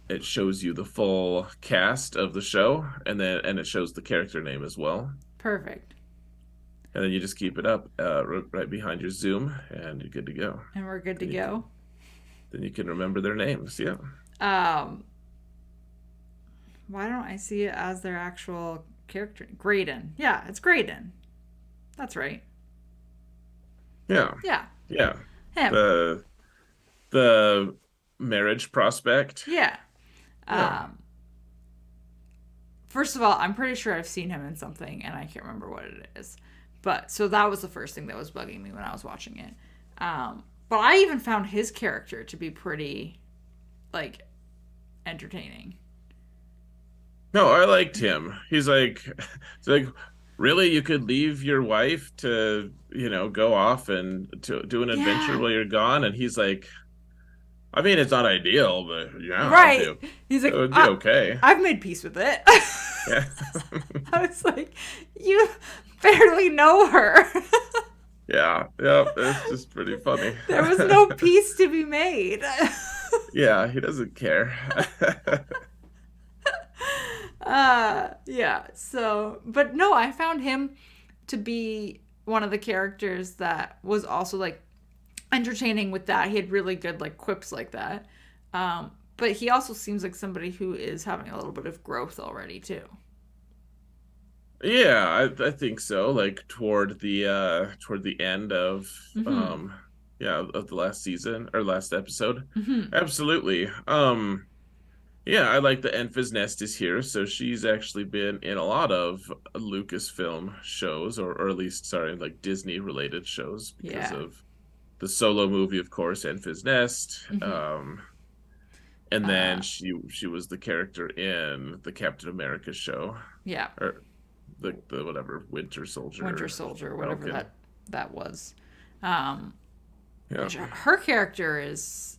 it shows you the full cast of the show, and it shows the character name as well. Perfect. And then you just keep it up right behind your Zoom, and you're good to go. And we're good to Then you can go. then you can remember their names. Yeah. Um why don't I see it as their actual character? Graydon. Yeah, it's Graydon. That's right. Yeah. Yeah. Yeah. Him. The the marriage prospect. Yeah. Yeah. Um First of all, I'm pretty sure I've seen him in something and I can't remember what it is. But so that was the first thing that was bugging me when I was watching it. But I even found his character to be pretty like entertaining. No, I liked him. It's like, really, you could leave your wife to, go off and to do an adventure Yeah. while you're gone, and he's like, I mean, it's not ideal, but yeah, Right. He's it like, would be okay. I've made peace with it. Yeah. I was like, you barely know her. Yeah. Yeah. It's just pretty funny. There was no peace to be made. Yeah, he doesn't care. Yeah. So, but no, I found him to be one of the characters that was also like entertaining with that. He had really good like quips like that. But he also seems like somebody who is having a little bit of growth already too. Yeah, I think so. Like toward the end of Mm-hmm. yeah, of the last season or last episode. Mm-hmm. Absolutely. Yeah, I like the Enfys Nest is here, so she's actually been in a lot of Lucasfilm shows, or at least, sorry, like Disney related shows because Yeah. of the solo movie, of course, Enfys Nest. Mm-hmm. And Uh, then she was the character in the Captain America show, yeah. or the whatever Winter Winter Soldier, Soldier, whatever Falcon. that was. Um, Yeah, her character is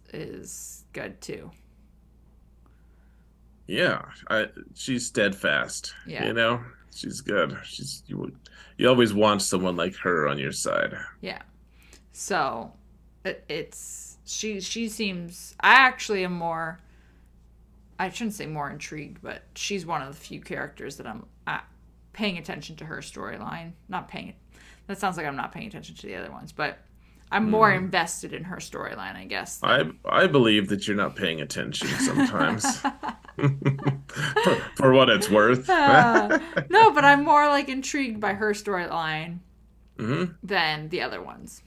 good too. yeah. She's steadfast. Yeah. You know, she's good. You always want someone like her on your side. Yeah. So it's she seems. I actually am more. I shouldn't say more intrigued, but she's one of the few characters that I'm paying attention to her storyline. Not paying. That sounds like I'm not paying attention to the other ones, but I'm more Hmm. invested in her storyline, I guess. I believe that you're not paying attention sometimes. For what it's worth. No, but I'm more like intrigued by her storyline Hmm. than the other ones.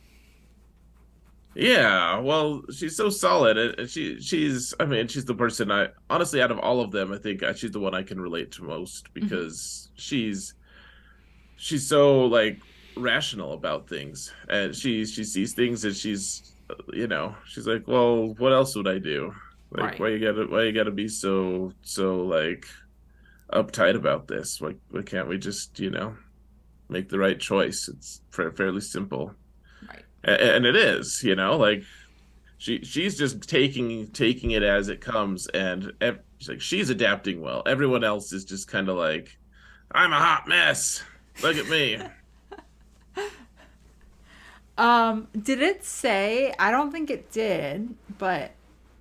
Yeah, well, she's so solid, and she's I mean, she's the person I honestly out of all of them, I think she's the one I can relate to most Mm-hmm. because she's so like rational about things, and she sees things and she's she's like, well, what else would I do? Like, Right. why you gotta be so like uptight about this? Why can't we just make the right choice? It's fairly simple, Right. and it is, like she's just taking it as it comes, and she's adapting well. Everyone else is just kind of like, I'm a hot mess. Look at me. Did it say? I don't think it did, but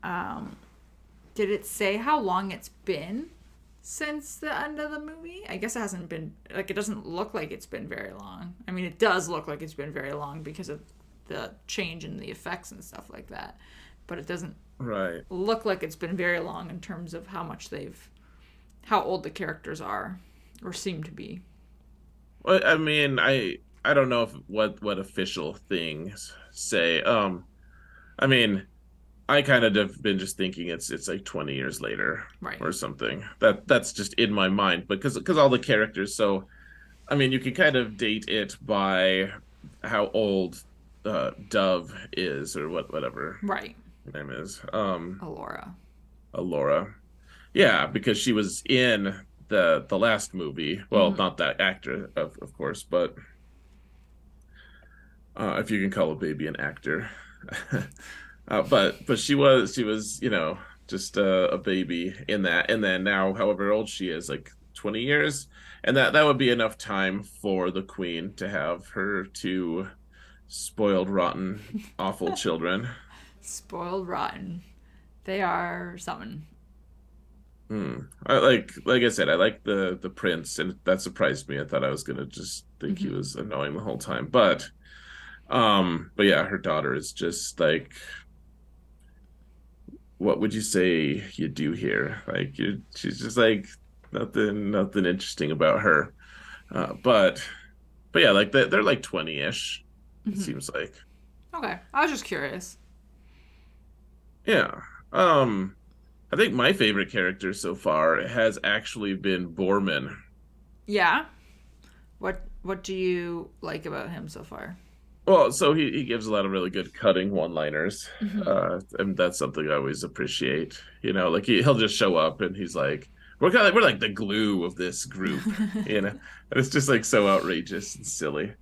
um, did it say how long it's been since the end of the movie? I guess it hasn't been like it doesn't look like it's been very long. I mean, it does look like it's been very long because of the change in the effects and stuff like that. But it doesn't Right. look like it's been very long in terms of how old the characters are or seem to be. Well, I mean, I don't know if what official things say. I mean, I kind of have been just thinking it's like 20 years later Right. or something. That's just in my mind because all the characters. So I mean, you can kind of date it by how old Dove is or whatever Right. her name is. Alora. Alora. Yeah, because she was in the last movie. Well, Mm-hmm. not that actor, of course, but if you can call a baby an actor. But she was just a baby in that, and then now however old she is, like 20 years, and that would be enough time for the queen to have her two spoiled, rotten, awful children. Spoiled rotten. They are something. Hmm. Like I said, I like the prince, and that surprised me. I thought I was gonna just think he Mm-hmm. was annoying the whole time, but yeah, her daughter is just like, what would you say you do here? Like, she's just like nothing interesting about her. But yeah, like they're like 20-ish. It Mm-hmm. seems like. Okay. I was just curious. Yeah. I think my favorite character so far has actually been Borman. Yeah. What do you like about him so far? Well, so he gives a lot of really good cutting one-liners, Mm-hmm. and that's something I always appreciate. Like he'll just show up and he's like, we're like the glue of this group, and it's just like so outrageous and silly.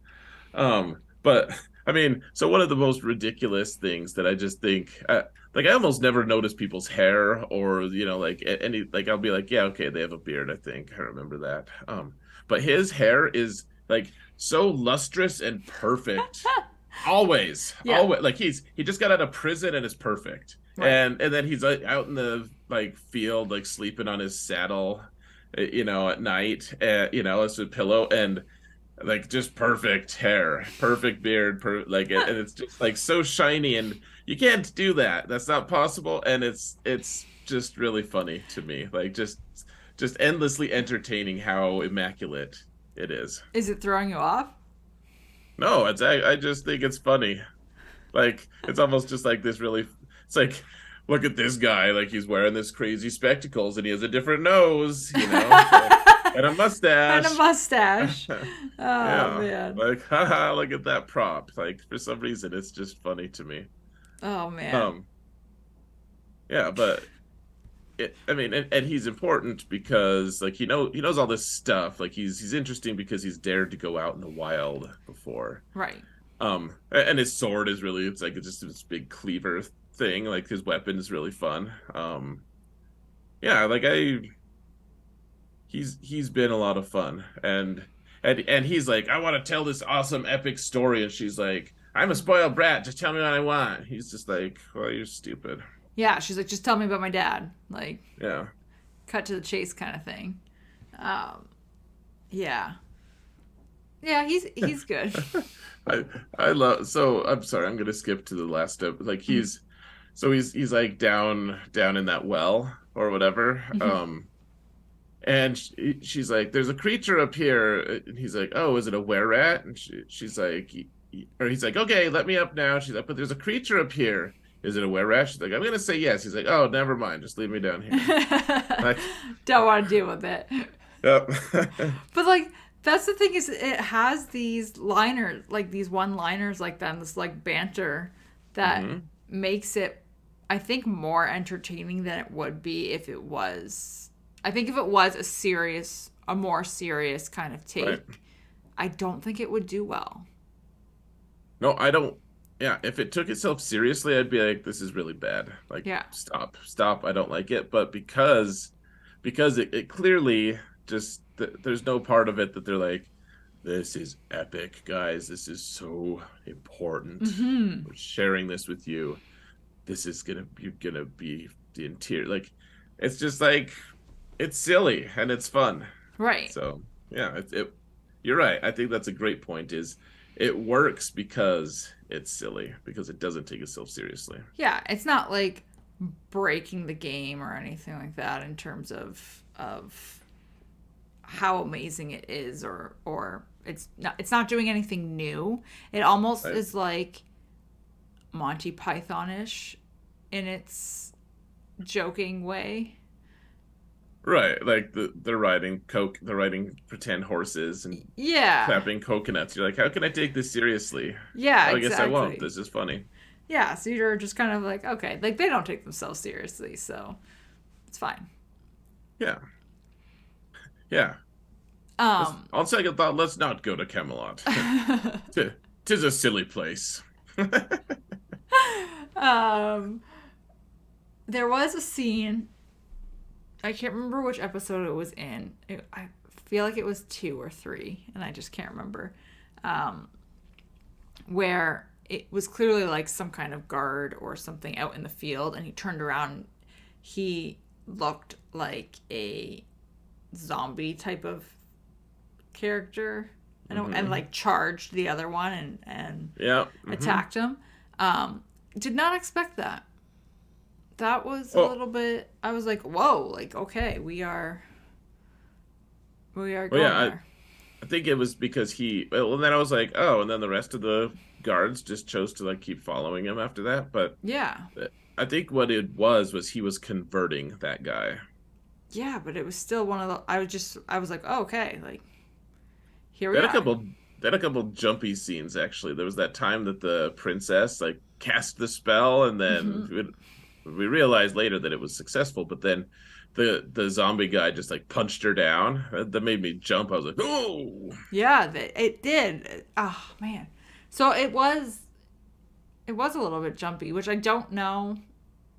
But I mean, so one of the most ridiculous things that I just think, like I almost never notice people's hair, or like any, like I'll be like, yeah, okay, they have a beard. I think I remember that. But his hair is like so lustrous and perfect. Always, Yeah, always, like he just got out of prison and is perfect. right. And then he's out in the like field, like sleeping on his saddle, at night, as a pillow, and like just perfect hair, perfect beard, like and it's just like so shiny, and you can't do that. That's not possible, and it's just really funny to me. Like just endlessly entertaining how immaculate it is. Is it throwing you off? No, I just think it's funny. Like it's almost just like this really. It's like look at this guy, like he's wearing this crazy spectacles and he has a different nose, and a And a mustache. mustache. Oh Yeah, man. like haha, look at that prop. Like for some reason, it's just funny to me. Oh man. Um, yeah, but I mean, and he's important because like he knows all this stuff. Like he's interesting because he's dared to go out in the wild before. Right. And his sword is really it's like it's just this big cleaver thing. Like his weapon is really fun. Yeah, like he's been a lot of fun, and he's like, I want to tell this awesome epic story, and she's like, I'm a spoiled brat, just tell me what I want. He's just like, well, you're stupid. Yeah, she's like, just tell me about my dad. Like, Yeah. cut to the chase kind of thing. Um, yeah. Yeah, he's good. I I love so I'm sorry, I'm gonna skip to the last step. Like he's like down in that well or whatever. Mhm. And she's like, "There's a creature up here," and he's like, "Oh, is it a were rat?" And she's like, or he's like, "Okay, let me up now." She's like, "But there's a creature up here. Is it a were rat?" She's like, "I'm gonna say yes." He's like, "Oh, never mind. Just leave me down here." Like, Don't want to deal with it. yep. But like that's the thing is it has these liners, like these one-liners like that, and this like banter that Hmm. makes it I think more entertaining than it would be if it was I think if it was a more serious kind of Right. take, I don't think it would do well. No, I don't. Yeah, if it took itself seriously, I'd be like, "This is really bad. Like, Yeah. stop, stop. I don't like it." But because it clearly just there's no part of it that they're like, "This is epic, guys. This is so important. Mhm. We're sharing this with you. This is gonna be the interior." Like, it's just like it's silly and it's fun. Right. So yeah, you're right. I think that's a great point. Is it works because it's silly because it doesn't take itself seriously. Yeah, it's not like breaking the game or anything like that in terms of how amazing it is or it's not doing anything new. It almost Right. is like Monty Pythonish in its joking way. Right. Like they're riding pretend horses and Yeah. clapping coconuts. You're like, how can I take this seriously? Yeah, Well, I guess I won't. exactly. This is funny. Yeah, so you're just kind of like, okay, like they don't take themselves seriously, so it's fine. Yeah. Yeah. Um On second thought, let's not go to Camelot. Tis a silly place. um there was a scene I can't remember which episode it was in. I feel like it was 2 or 3, and I just can't remember. Um, where it was clearly like some kind of guard or something out in the field, and he turned around. He looked like a zombie type of character, and Hmm. like charged the other one and Yeah. Hmm. attacked him. Did not expect that. That was a Oh, little bit I was like, whoa, like okay, we are well, going yeah. there. I think it was because well, and then I was like, oh, and then the rest of the guards just chose to like keep following him after that. But Yeah. I think what it was he was converting that guy. Yeah, but it was still one of the I was like, oh, okay, like here They we had a are. couple, they had a couple jumpy scenes actually. There was that time that the princess like cast the spell, and then Hmm. we realized later that it was successful. But then the zombie guy just like punched her down. That made me jump. I was like, oh, Yeah, it did. Oh man. So it was a little bit jumpy, which I don't know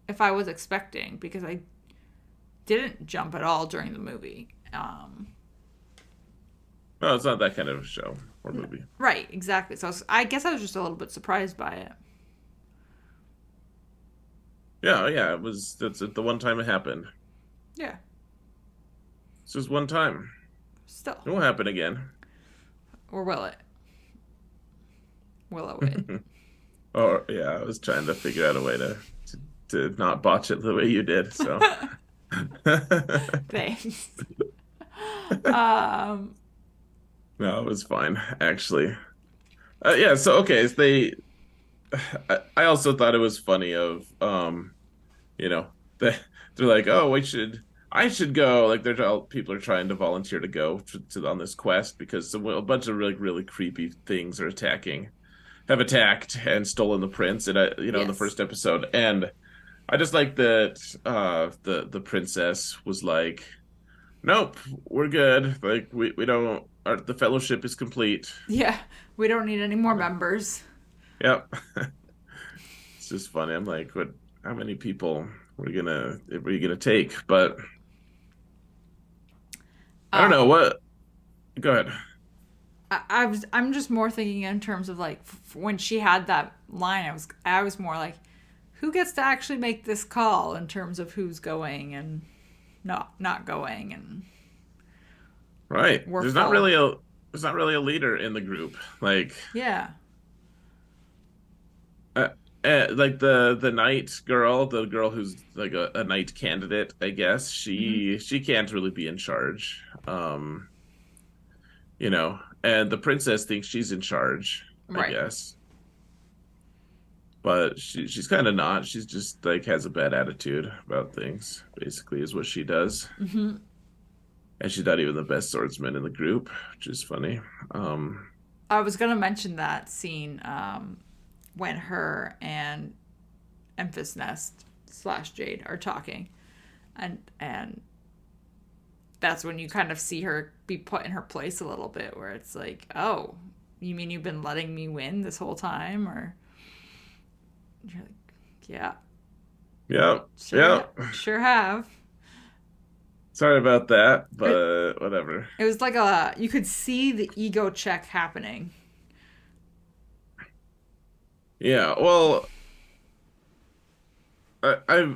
if I was expecting because I didn't jump at all during the movie. No, it's not that kind of show or movie. Right, exactly. So I guess I was just a little bit surprised by it. Yeah, yeah, it was. That's the one time it happened. Yeah, It's just one time. still. It won't happen again. Or will it? Willow it. Or yeah, I was trying to figure out a way to not botch it the way you did. So Thanks. Um, no, it was fine actually. Yeah, so okay, so I also thought it was funny of you know, they they're like, oh, I should go. Like people are trying to volunteer to go on this quest because a bunch of really creepy things are have attacked and stolen the prince, and in the yes. first episode, and I just like that the princess was like, nope, we're good. Like we don't. The fellowship is complete. Yeah, we don't need any more members. Yep. It's just funny. I'm like, what? How many people were you gonna take? But I don't know Um, what. Go ahead. I'm just more thinking in terms of like when she had that line. I was more like, who gets to actually make this call in terms of who's going and not going, and Right. we're full. There's not really a leader in the group. Like Yeah. uh, like the knight girl, the girl who's like a knight candidate, I guess. Hmm. She can't really be in charge. And the princess thinks she's in charge, I Right. guess. But she's kind of not. She's just like has a bad attitude about things, basically, is what she does. Hmm. And she's not even the best swordsman in the group, which is funny. I was gonna mention that scene when her and Emphas Nest / Jade are talking, and that's when you kind of see her be put in her place a little bit, where it's like, oh, you mean you've been letting me win this whole time, or you're like, yeah, Yeah, sure, yeah. sure have. Sorry about that, It, but whatever. it was like you could see the ego check happening. Yeah, well,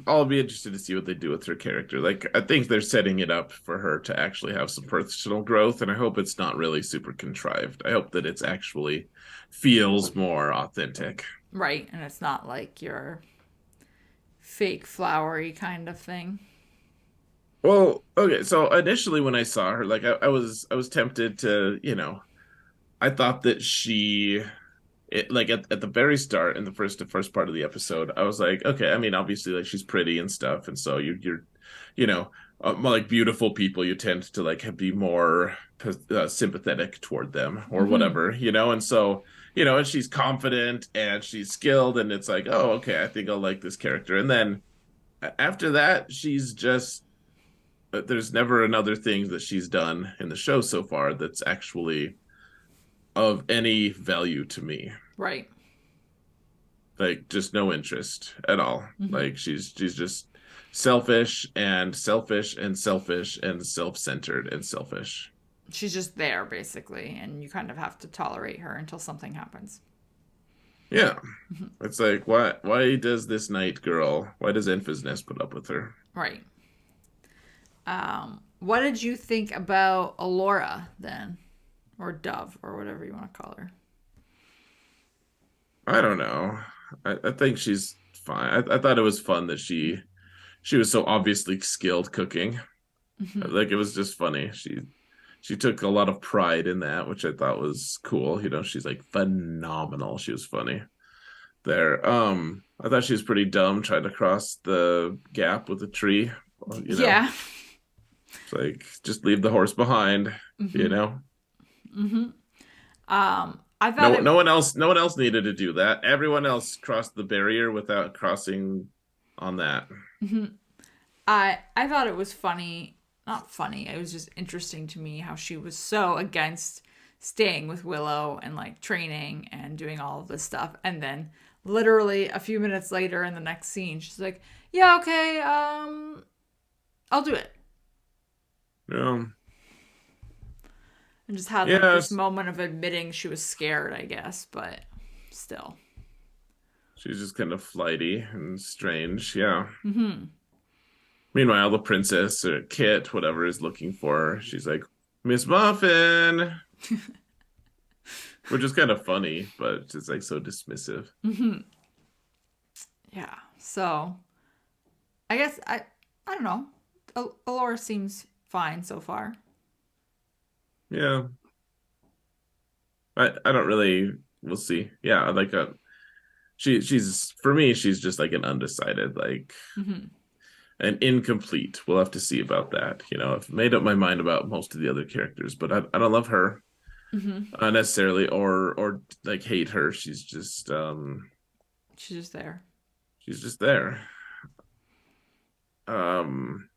I'll be interested to see what they do with her character. Like, I think they're setting it up for her to actually have some personal growth, and I hope it's not really super contrived. I hope that it's actually feels more authentic. Right, and it's not like your fake flowery kind of thing. Well, okay, so initially when I saw her, like I was tempted to, I thought that like at the very start in the first part of the episode, I was like, okay, I mean, obviously like she's pretty and stuff, and so you know, more like beautiful people, you tend to like be more sympathetic toward them or Hmm. whatever, and so and she's confident and she's skilled, and it's like, oh, okay, I think I'll like this character, and then after that, she's just there's never another thing that she's done in the show so far that's actually of any value to me. Right. Like just no interest at all. Hmm. Like she's just selfish and selfish and selfish and self-centered and selfish. She's just there basically, and you kind of have to tolerate her until something happens. Yeah. Hmm. It's like why does this night girl, why does Nest put up with her? Right. What did you think about Alora then, or Dove, or whatever you want to call her? I don't know. I think she's fine. I thought it was fun that she was so obviously skilled cooking. Hmm. Like it was just funny. She took a lot of pride in that, which I thought was cool. She's like phenomenal. She was funny there. I thought she was pretty dumb trying to cross the gap with the tree. You know, Yeah. it's like just leave the horse behind. You Hmm. know, Hmm. I thought it. no one else needed to do that. Everyone else crossed the barrier without crossing on that. Mhm. I thought it was funny. Not funny. It was just interesting to me how she was so against staying with Willow and like training and doing all of this stuff. And then literally a few minutes later in the next scene, she's like, yeah, okay, I'll do it. Um, And just had like this yes, moment of admitting she was scared, I guess, but still. she's just kind of flighty and strange. Yeah. Mm-hmm. Meanwhile, the princess or Kit, whatever, is looking for her. She's like, Miss Muffin, which is kind of funny, but it's like so dismissive. Mm-hmm. Yeah. So I guess I don't know. Allura seems fine so far. Yeah. I don't really. We'll see. Yeah, like she's for me, she's just like an undecided, like Mm-hmm. an incomplete. We'll have to see about that. I've made up my mind about most of the other characters, but I don't love her Mm-hmm. necessarily, or like hate her. She's just there. She's just there. Um,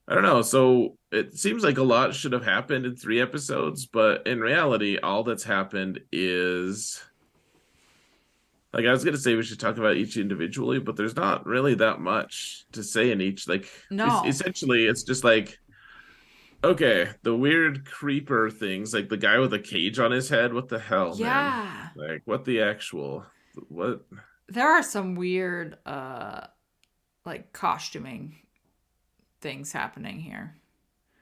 I don't know. So it seems like a lot should have happened in 3 episodes, but in reality, all that's happened is like I was gonna say we should talk about each individually, but there's not really that much to say in each. Like No. essentially, it's just like okay, the weird creeper things, like the guy with a cage on his head. What the hell, man? Yeah. Like what the actual what? There are some weird like costuming things happening here.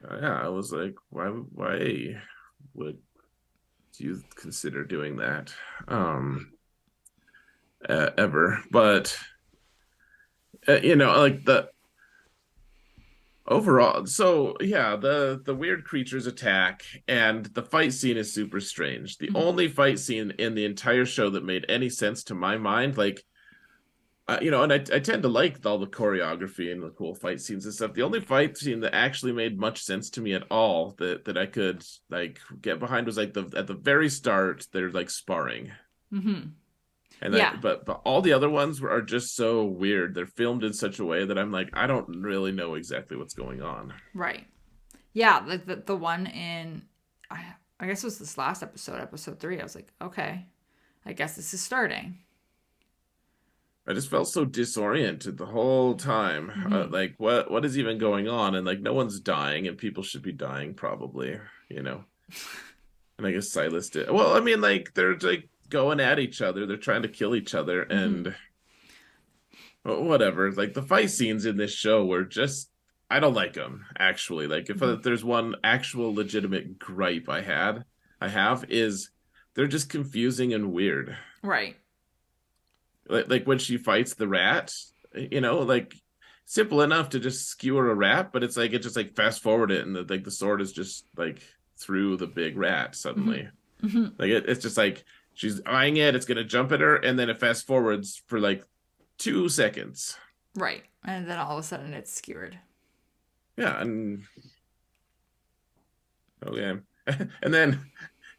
Yeah, I was like, why would you consider doing that? Ever, but like the overall, so yeah, the weird creatures attack and the fight scene is super strange. The Mm-hmm. only fight scene in the entire show that made any sense to my mind, like and I tend to like all the choreography and the cool fight scenes and stuff. The only fight scene that actually made much sense to me at all that I could like get behind was like the at the very start they're like sparring. Mm-hmm. And Yeah. but all the other ones are just so weird. They're filmed in such a way that I'm like, I don't really know exactly what's going on. Right. Yeah. Like the one in I guess it was this last episode, episode 3. I was like, okay, I guess this is starting. I just felt so disoriented the whole time. Mm-hmm. Like, what is even going on? And like, no one's dying, and people should be dying probably, And I guess Silas did. Well, I mean, like they're like going at each other. They're trying to kill each other, Mm-hmm. and whatever. Like the fight scenes in this show were just. I don't like them actually. Like Mm-hmm. if there's one actual legitimate gripe I have is they're just confusing and weird. Right. Like when she fights the rat, like simple enough to just skewer a rat, but it's like it just like fast forward it and the sword is just like through the big rat suddenly. Mm-hmm. Mm-hmm. Like it's just like she's eyeing it, it's gonna jump at her, and then it fast forwards for like 2 seconds. Right. And then all of a sudden it's skewered. Yeah, and okay. And then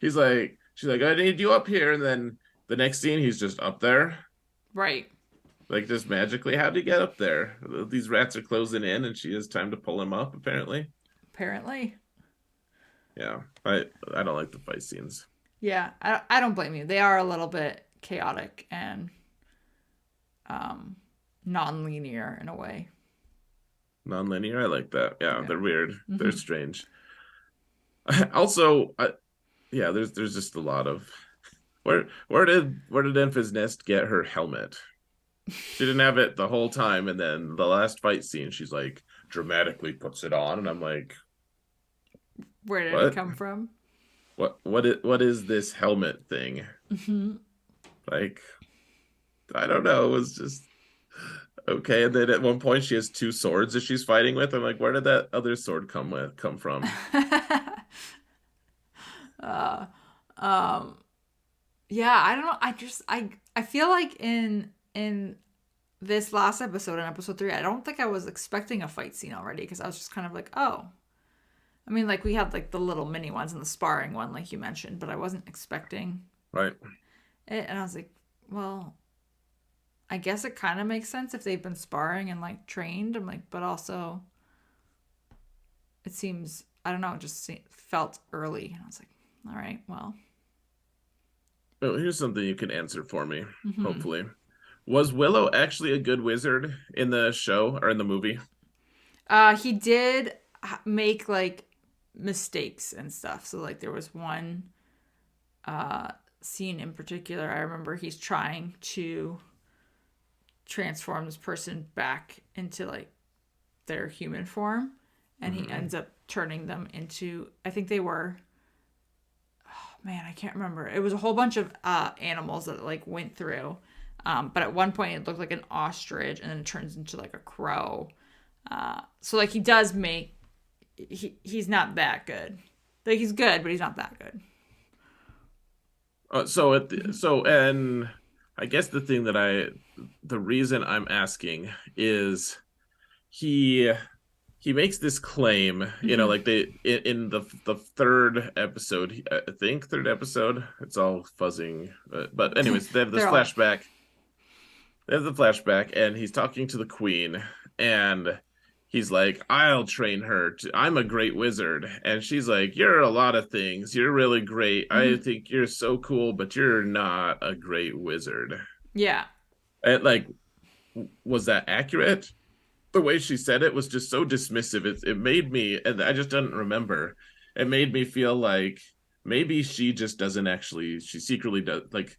she's like, I need you up here, and then the next scene he's just up there. Right. Like just magically, how'd he get up there? These rats are closing in, and she has time to pull him up. Apparently, Apparently. yeah. I don't like the fight scenes. Yeah. I don't blame you. They are a little bit chaotic and um non-linear in a way. Non-linear, I like that. Yeah, Yeah. they're weird. They're Mm-hmm. strange. Also, yeah, there's just a lot of where did Enfys Nest get her helmet? She didn't have it the whole time, and then the last fight scene, she's like dramatically puts it on, and I'm like, Where did it what? come from? What is this helmet thing? Mm-hmm. Like, I don't know. It was just okay. And then at one point, she has two swords that she's fighting with. I'm like, where did that other sword come from? uh, um, yeah, I don't know. I feel like in this last episode, in episode 3, I don't think I was expecting a fight scene already because I was just kind of like, oh. I mean, like we had like the little mini ones and the sparring one, like you mentioned, but I wasn't expecting Right. it, and I was like, well, I guess it kind of makes sense if they've been sparring and like trained. I'm like, but also, it seems I don't know, it just felt early, and I was like, All right. Well. Oh, here's something you can answer for me, Mm-hmm. hopefully. Was Willow actually a good wizard in the show or in the movie? He did make like mistakes and stuff. So like there was one uh scene in particular. I remember he's trying to transform this person back into like their human form, and he Hmm. ends up turning them into, I think they were, man, I can't remember. It was a whole bunch of animals that like went through. But at one point it looked like an ostrich, and then it turns into like a crow. So like he does make he's not that good. Like he's good, but he's not that good. And I guess the reason I'm asking is he he makes this claim, Mm-hmm. like in the third episode, I think third episode, it's all fuzzing, but anyways, they have this They're all. flashback. They have the flashback, and he's talking to the queen, and he's like, "I'll train her. I'm a great wizard," and she's like, "You're a lot of things. You're really great. I Mm-hmm. think you're so cool, but you're not a great wizard." Yeah. And like, was that accurate? The way she said it was just so dismissive. It made me, and I just didn't remember. It made me feel like maybe she just doesn't actually. She secretly does, like,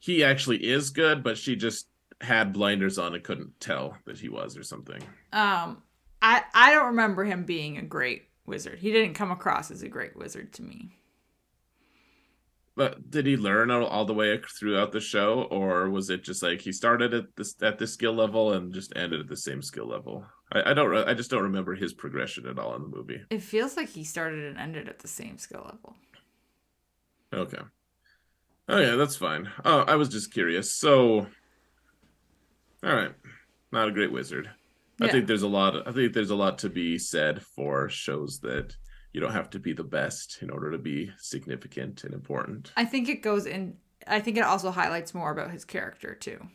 he actually is good, but she just had blinders on and couldn't tell that he was or something. Um. I don't remember him being a great wizard. He didn't come across as a great wizard to me. But did he learn all the way throughout the show, or was it just like he started at this skill level and just ended at the same skill level? I don't. I just don't remember his progression at all in the movie. It feels like he started and ended at the same skill level. Okay. Oh yeah, that's fine. I was just curious. So, all right, not a great wizard. Yeah. I think there's a lot to be said for shows that you don't have to be the best in order to be significant and important. I think it goes in. I think it also highlights more about his character too,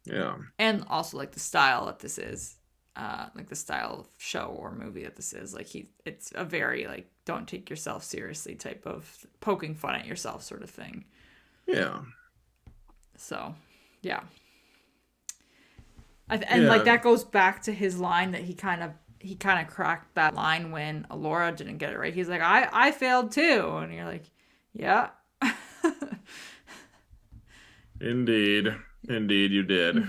Yeah. and also like the style that this is, like the style of show or movie that this is. Like it's a very like don't take yourself seriously type of poking fun at yourself sort of thing. Yeah. So, yeah, and like Yeah. that goes back to his line that he kind of cracked that line when Alora didn't get it right. He's like, I failed too, and you're like, yeah. Indeed. Indeed you did.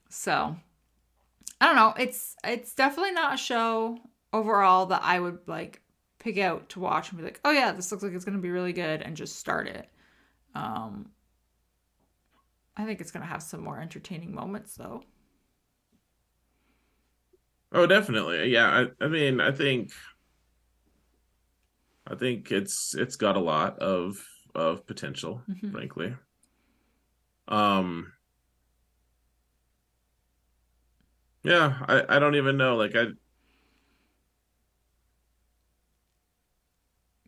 So I don't know. It's definitely not a show overall that I would like pick out to watch and be like, oh yeah, this looks like it's gonna be really good, and just start it. Um, I think it's gonna have some more entertaining moments though. Oh, definitely. Yeah, I mean, I think it's got a lot of potential, Hmm. frankly. Um yeah, I don't even know. Like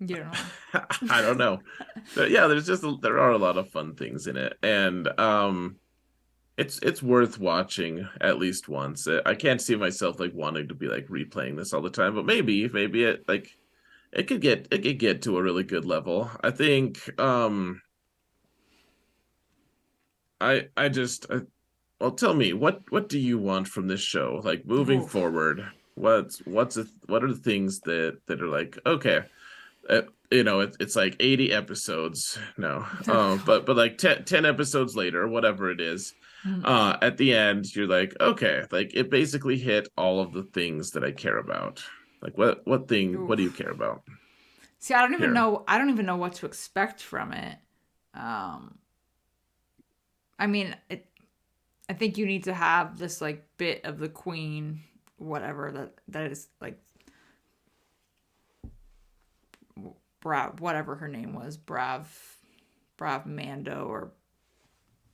You don't know. I don't know. But yeah, there are a lot of fun things in it, and it's worth watching at least once. I can't see myself like wanting to be like replaying this all the time, but maybe it like it could get to a really good level. I think I just well, tell me, what do you want from this show? Like moving Oof. forward, what are the things that are like, okay, it's like 80 episodes, no, Oh god. but like 10 episodes later, whatever it is, Mm. at the end you're like, okay, like it basically hit all of the things that I care about. Like what do you Oof. care about See, I don't even here? know. I don't even know what to expect from it. Um, I mean, I think you need to have this like bit of the queen, whatever that is like whatever her name was, Brav Mando or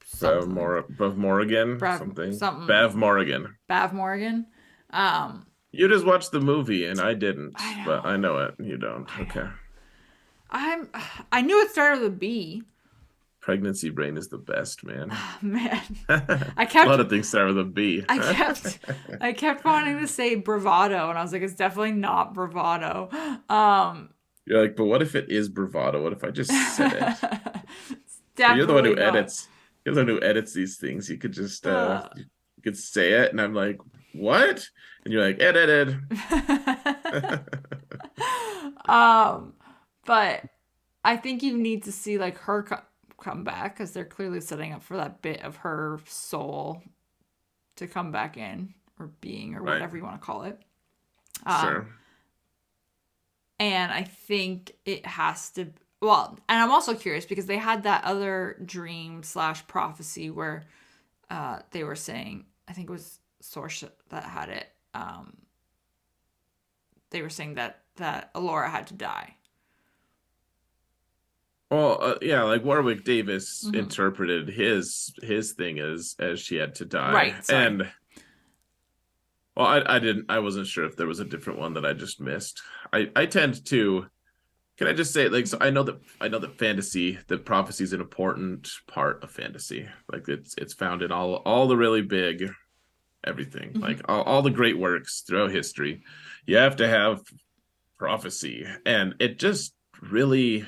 something, Bev Morrigan, Brav something. something, Bev Morrigan. Bav Morgan. Um, You just watched the movie and I didn't, I but know, I know it. You don't. I Okay. know. I'm. I knew it started with a B. Pregnancy brain is the best, man. Oh, man, A I kept lot of things start with a B. I kept I kept wanting to say bravado, and I was like, it's definitely not bravado. Um, You're like, but what if it is bravado? What if I just said it? It's But you're the one definitely who not. edits. You're the one who edits these things. You could just Uh, you could say it, and I'm like, what? And you're like, edited. um, but I think you need to see like her come back because they're clearly setting up for that bit of her soul to come back in or being or Right. whatever you want to call it. Um, Sure. and I think it has to. Well, and I'm also curious because they had that other dream slash prophecy where they were saying, I think it was Source that had it. They were saying that Alora had to die. Well, yeah, like Warwick Davis Mm-hmm. interpreted his thing as she had to die, Right. Sorry. and well, I wasn't sure if there was a different one that I just missed. I tend to. Can I just say, like, so I know that fantasy, that prophecy is an important part of fantasy. Like, it's found in all the really big everything, Mm-hmm. like all the great works throughout history. You have to have prophecy, and it just really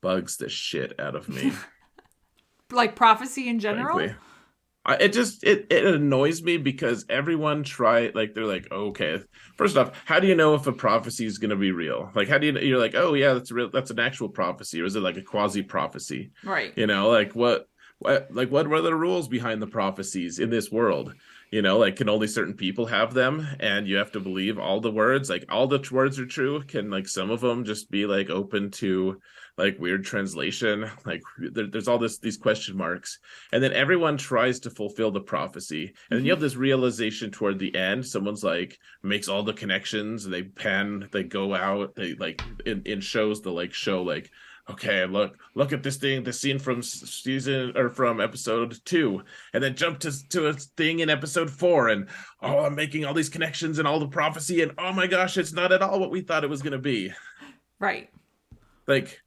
bugs the shit out of me, Like prophecy in general. frankly. It annoys me because everyone try like they're like, okay, first off, how do you know if a prophecy is going to be real? Like, how do you're like, oh yeah, that's real, that's an actual prophecy, or is it like a quasi prophecy? Right. Like what are the rules behind the prophecies in this world? Like, can only certain people have them, and you have to believe all the words, like all the words are true? Can like some of them just be like open to like weird translation? Like there's all these question marks, and then everyone tries to fulfill the prophecy, and then you Mm-hmm. have this realization toward the end. Someone's like makes all the connections, and they go out, they like in shows, the like show like, okay, look at this scene from season or from episode 2, and then jump to a thing in episode 4, and oh, I'm making all these connections and all the prophecy, and oh my gosh, it's not at all what we thought it was going to be. Right. Like,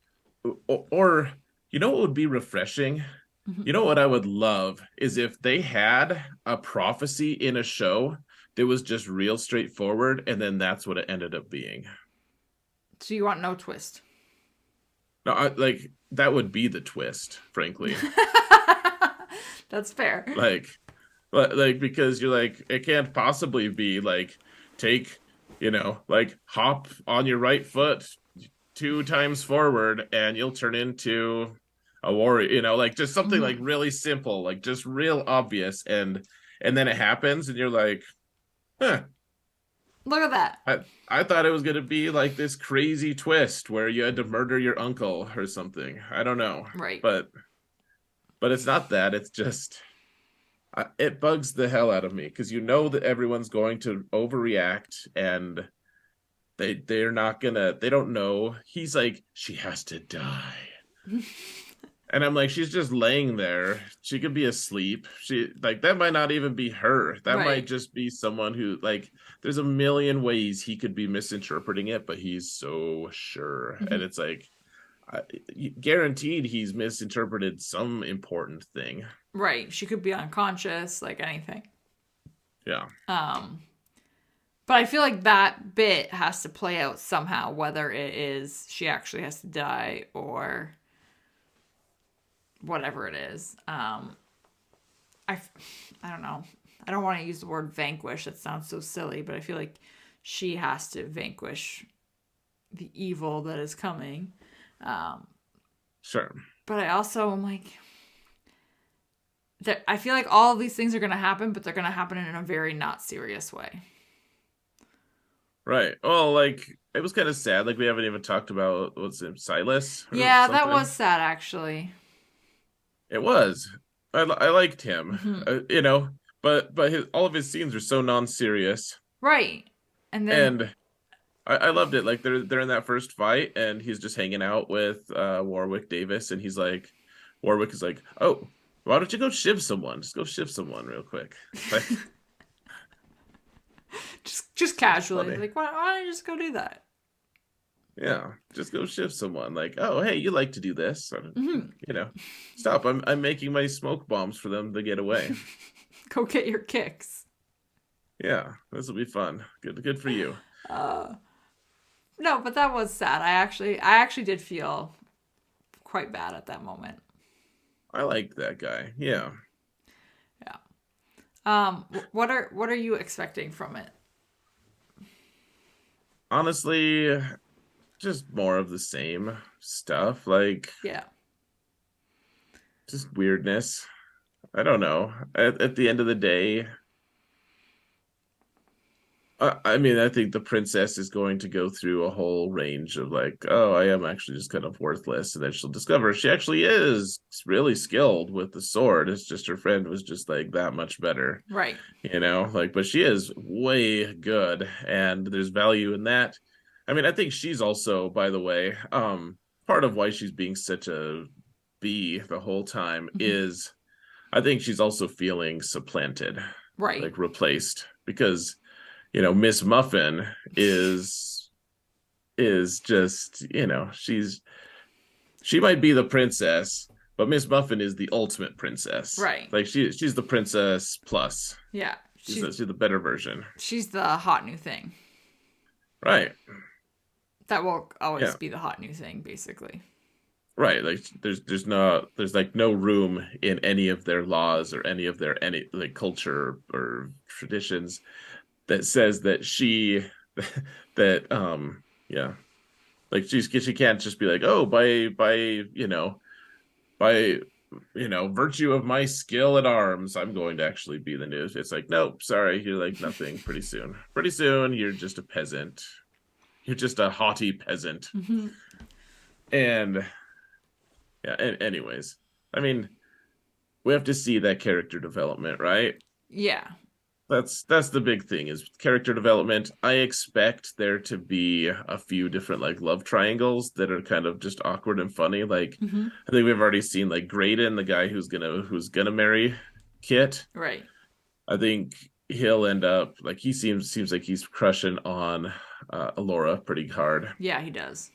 or what would be refreshing? Mm-hmm. What I would love is if they had a prophecy in a show that was just real straightforward, and then that's what it ended up being. So you want no twist. No, like that would be the twist, frankly. That's fair. Like, like because you're like, it can't possibly be like, take, like hop on your right foot 2 times forward and you'll turn into a warrior, like just something like Mm-hmm. really simple, like just real obvious, and then it happens and you're like, huh, Look at that. I thought it was gonna be like this crazy twist where you had to murder your uncle or something. I don't know. Right. But it's not that. It's just it bugs the hell out of me because that everyone's going to overreact, and they're not gonna, they don't know. He's like, she has to die. And I'm like, she's just laying there. She could be asleep. She like that might not even be her. That might Right. just be someone who like there's a million ways he could be misinterpreting it, but he's so sure. Mm-hmm. And it's like I, guaranteed he's misinterpreted some important thing. Right. She could be unconscious, like anything. Yeah. Um, but I feel like that bit has to play out somehow, whether it is she actually has to die or whatever it is. I, I don't know. I don't want to use the word vanquish. That sounds so silly, but I feel like she has to vanquish the evil that is coming. Um, Sure. but I also am like, I feel like all of these things are going to happen, but they're going to happen in a very not serious way. Right. Well, like it was kind of sad. Like we haven't even talked about what's it, Silas or Yeah, that was something. sad, actually. It was. I liked him. Hmm. But all of his scenes are so non-serious, Right. And then, and I loved it. Like they're in that first fight, and he's just hanging out with Warwick Davis, and Warwick is like, oh, why don't you go shiv someone? Just go shiv someone real quick. Like just it's casually, funny. like, why don't you just go do that? Yeah, just go shift someone. Like, oh, hey, you like to do this? Hmm. You know, stop. I'm making my smoke bombs for them to get away. Go get your kicks. Yeah, this will be fun. Good for you. Uh, No, but that was sad. I actually did feel quite bad at that moment. I liked that guy. Yeah. Yeah. What are you expecting from it? Honestly, just more of the same stuff. Like, Yeah. just weirdness. I don't know. At the end of the day, I mean, I think the princess is going to go through a whole range of like, oh, I am actually just kind of worthless. And then she'll discover she actually is really skilled with the sword. It's just her friend was just like that much better, Right. like, but she is way good and there's value in that. I mean, I think she's also, by the way, part of why she's being such a bee the whole time Mhm. is I think she's also feeling supplanted, Right. like replaced, because Miss Muffin is just, she might be the princess, but Miss Muffin is the ultimate princess. Right. Like she's the princess plus. Yeah. She's the better version. She's the hot new thing. Right. That will always Yeah. be the hot new thing, basically. Right. Like there's like no room in any of their laws or any of their any like culture or traditions that says that that yeah, like she can't just be like, oh, by virtue of my skill at arms, I'm going to actually be the news. It's like, nope, sorry, you're like nothing. Pretty soon you're just a peasant. You're just a haughty peasant. Hmm. And yeah, anyways, I mean, we have to see that character development, right? Yeah. That's the big thing is character development. I expect there to be a few different like love triangles that are kind of just awkward and funny. Like Hmm. I think we've already seen like Graydon, the guy who's gonna marry Kit. Right. I think he'll end up like he seems like he's crushing on Alora pretty hard. Yeah, he does.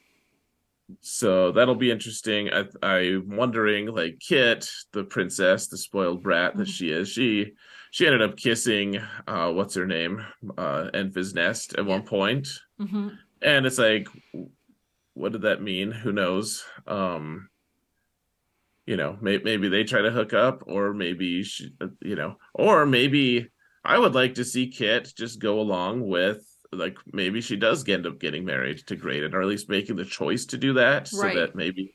So that'll be interesting. I'm wondering, like Kit, the princess, the spoiled brat that Hmm. she is, she ended up kissing what's her name? Enfys Nest at Yeah. one point. Hmm. And it's like, what did that mean? Who knows? Maybe they try to hook up, or maybe or maybe I would like to see Kit just go along with like maybe she does end up getting married to Graydon, or at least making the choice to do that, so Right. that maybe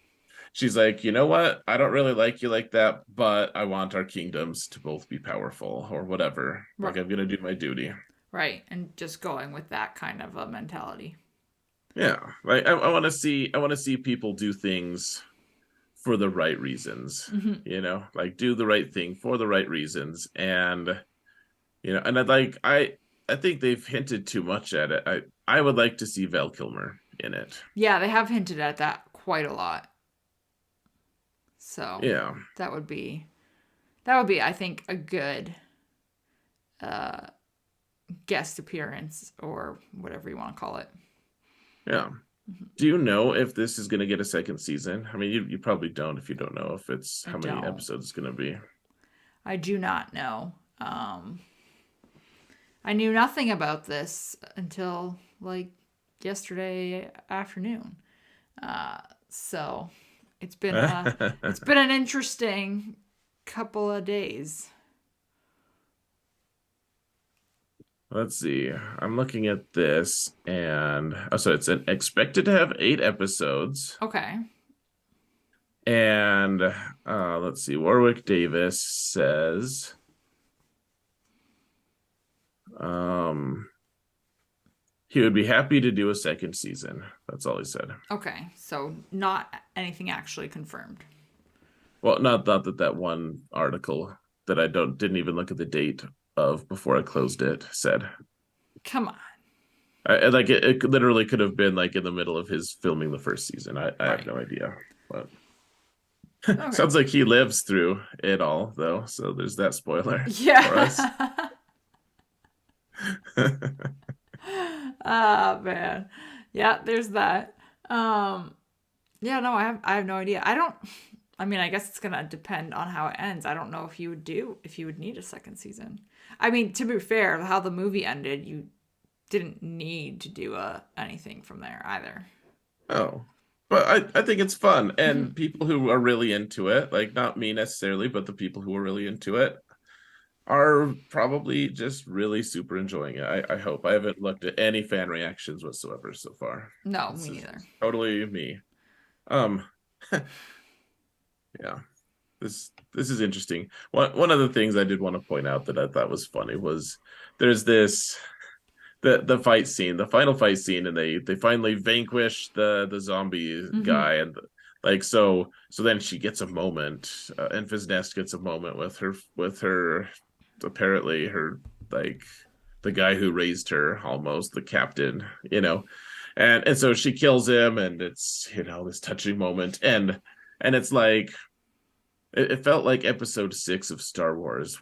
she's like, you know what? I don't really like you like that, but I want our kingdoms to both be powerful or whatever. Right. Like I'm gonna do my duty. Right. And just going with that kind of a mentality. Yeah. Like I want to see people do things for the right reasons. Hmm. Like do the right thing for the right reasons. And I think they've hinted too much at it. I would like to see Val Kilmer in it. Yeah, they have hinted at that quite a lot. So Yeah. that would be that would be, I think, a good uh, guest appearance or whatever you want to call it. Yeah. Do you know if this is going to get a second season? I mean, you probably don't if you don't know if it's I how many don't. episodes it's going to be. I do not know. I knew nothing about this until like yesterday afternoon. So it's been an interesting couple of days. Let's see. I'm looking at this, and so it's expected to have 8 episodes. Okay. And let's see. Warwick Davis says, um, he would be happy to do a second season. That's all he said. Okay. So not anything actually confirmed. Well, not that one article that I didn't even look at the date of before I closed it said. Come on. Like it literally could have been like in the middle of his filming the first season. I have Right. no idea. But Okay. sounds like he lives through it all though. So there's that spoiler for us. Yeah. Ah, man. Yeah, there's that. Yeah, no, I have no idea. I mean, I guess it's gonna depend on how it ends. I don't know if you would need a second season. I mean, to be fair, how the movie ended, you didn't need to do anything from there either. Oh, but I think it's fun, Mhm. and people who are really into it, like not me necessarily, but the people who are really into it are probably just really super enjoying it. I hope. I haven't looked at any fan reactions whatsoever so far. No, This me is neither. totally me. Um, yeah, this is interesting. One of the things I did want to point out that I thought was funny was there's this the fight scene, the final fight scene, and they finally vanquish the zombie Hmm. guy, and like so then she gets a moment, and Nest gets a moment with her apparently her like the guy who raised her, almost the captain, and so she kills him, and it's this touching moment, and it's like it felt like episode 6 of Star Wars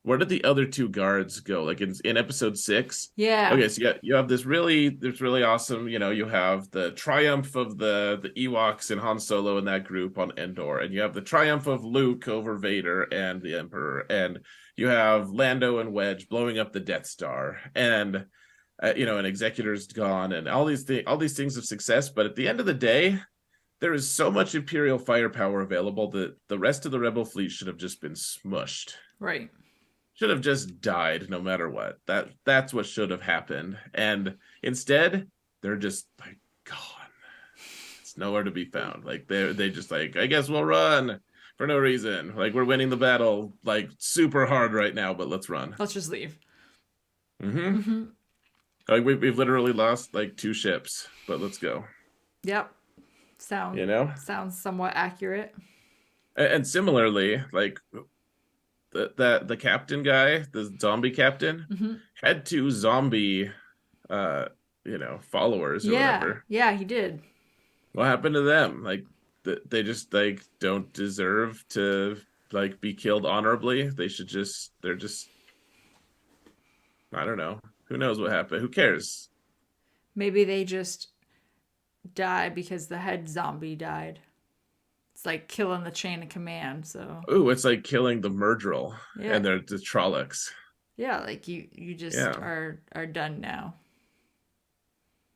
where did the other two guards go? Like in episode 6? Yeah. Okay, so you have this really awesome, you have the triumph of the Ewoks and Han Solo in that group on Endor, and you have the triumph of Luke over Vader and the Emperor, and you have Lando and Wedge blowing up the Death Star, and an Executor's gone, and all these things of success. But at the end of the day, there is so much Imperial firepower available that the rest of the Rebel fleet should have just been smushed, Right. should have just died no matter what. That's what should have happened. And instead, they're just like gone. It's nowhere to be found. Like they just like, I guess we'll run for no reason. Like we're winning the battle like super hard right now, but let's run. Let's just leave. Mm-hmm. Hmm. Like we've literally lost like 2 ships, but let's go. Yep. You Sound know? sounds somewhat accurate. And similarly, like the captain guy, the zombie captain, Hmm. had 2 zombie uh followers or Yeah. whatever. Yeah, he did. What happened to them? Like they just like don't deserve to like be killed honorably. They're just I don't know. Who knows what happened? Who cares? Maybe they just die because the head zombie died. It's like killing the chain of command. So Ooh, it's like killing the Murdril yeah, and their the Trollocs. yeah, like you just Yeah. are done now.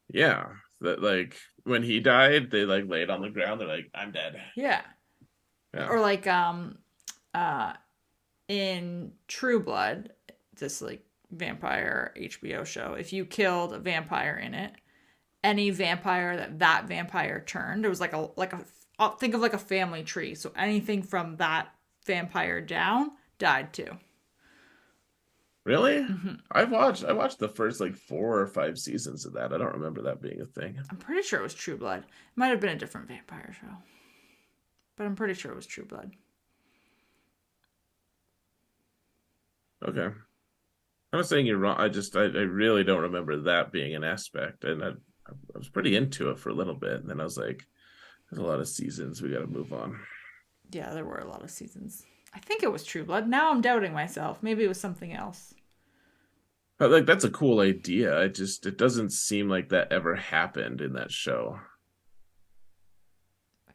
Yeah. That like when he died, they like laid on the ground, they're like, I'm dead. Yeah, Yeah. or like uh in True Blood, this like vampire HBO show. If you killed a vampire in it, any vampire that vampire turned, it was like a think of like a family tree. So anything from that vampire down died too. Really? Hmm. I watched the first like 4 or 5 seasons of that. I don't remember that being a thing. I'm pretty sure it was True Blood. It might have been a different vampire show, but I'm pretty sure it was True Blood. Okay. I'm not saying you're wrong. I really don't remember that being an aspect. And I was pretty into it for a little bit. And then I was like, there's a lot of seasons. We got to move on. Yeah, there were a lot of seasons. I think it was True Blood. Now I'm doubting myself. Maybe it was something else. But like, that's a cool idea. It doesn't seem like that ever happened in that show.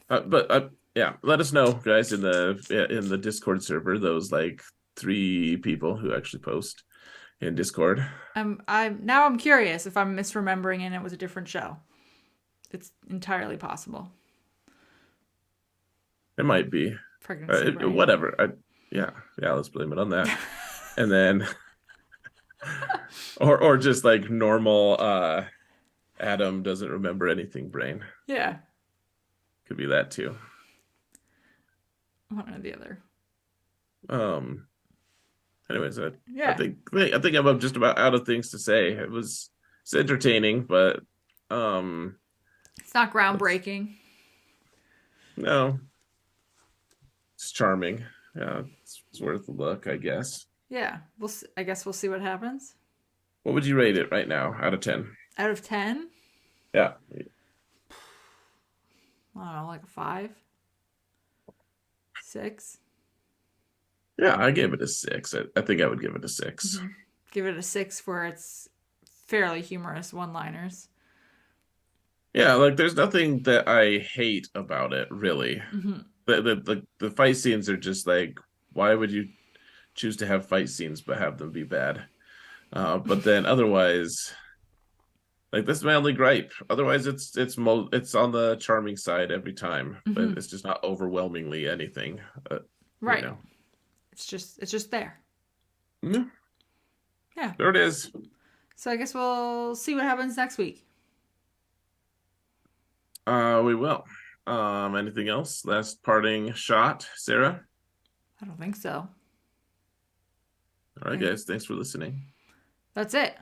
But yeah, let us know, guys, in the Discord server. Those like 3 people who actually post in Discord. I'm curious if I'm misremembering and it was a different show. It's entirely possible. It might be. Pregnancy brain. Whatever. Yeah, yeah. Let's blame it on that. And then, or just like normal. Adam doesn't remember anything. Brain Yeah, could be that too. one or the other. Um. Anyways, I Yeah, think I'm just about out of things to say. It's entertaining, but it's not it's, groundbreaking. no, it's charming. Yeah, it's worth a look, I guess. Yeah, I guess we'll see what happens. What would you rate it right now out of 10? Out of 10, Yeah. I don't know, like a 5, 6. Yeah, I gave it a 6. I think I would give it a 6. Mm-hmm. Give it a 6 for its fairly humorous one-liners. Yeah, like there's nothing that I hate about it, really. Mm-hmm. The fight scenes are just like, why would you choose to have fight scenes but have them be bad? But then otherwise, like that's my only gripe. Otherwise, it's on the charming side every time, but Hmm. it's just not overwhelmingly anything. You Right. know, It's just there. Mm, Yeah. there it is. So I guess we'll see what happens next week. We will. Anything else? Last parting shot, Sarah? I don't think so. All right, I, guys. Thanks for listening. that's it.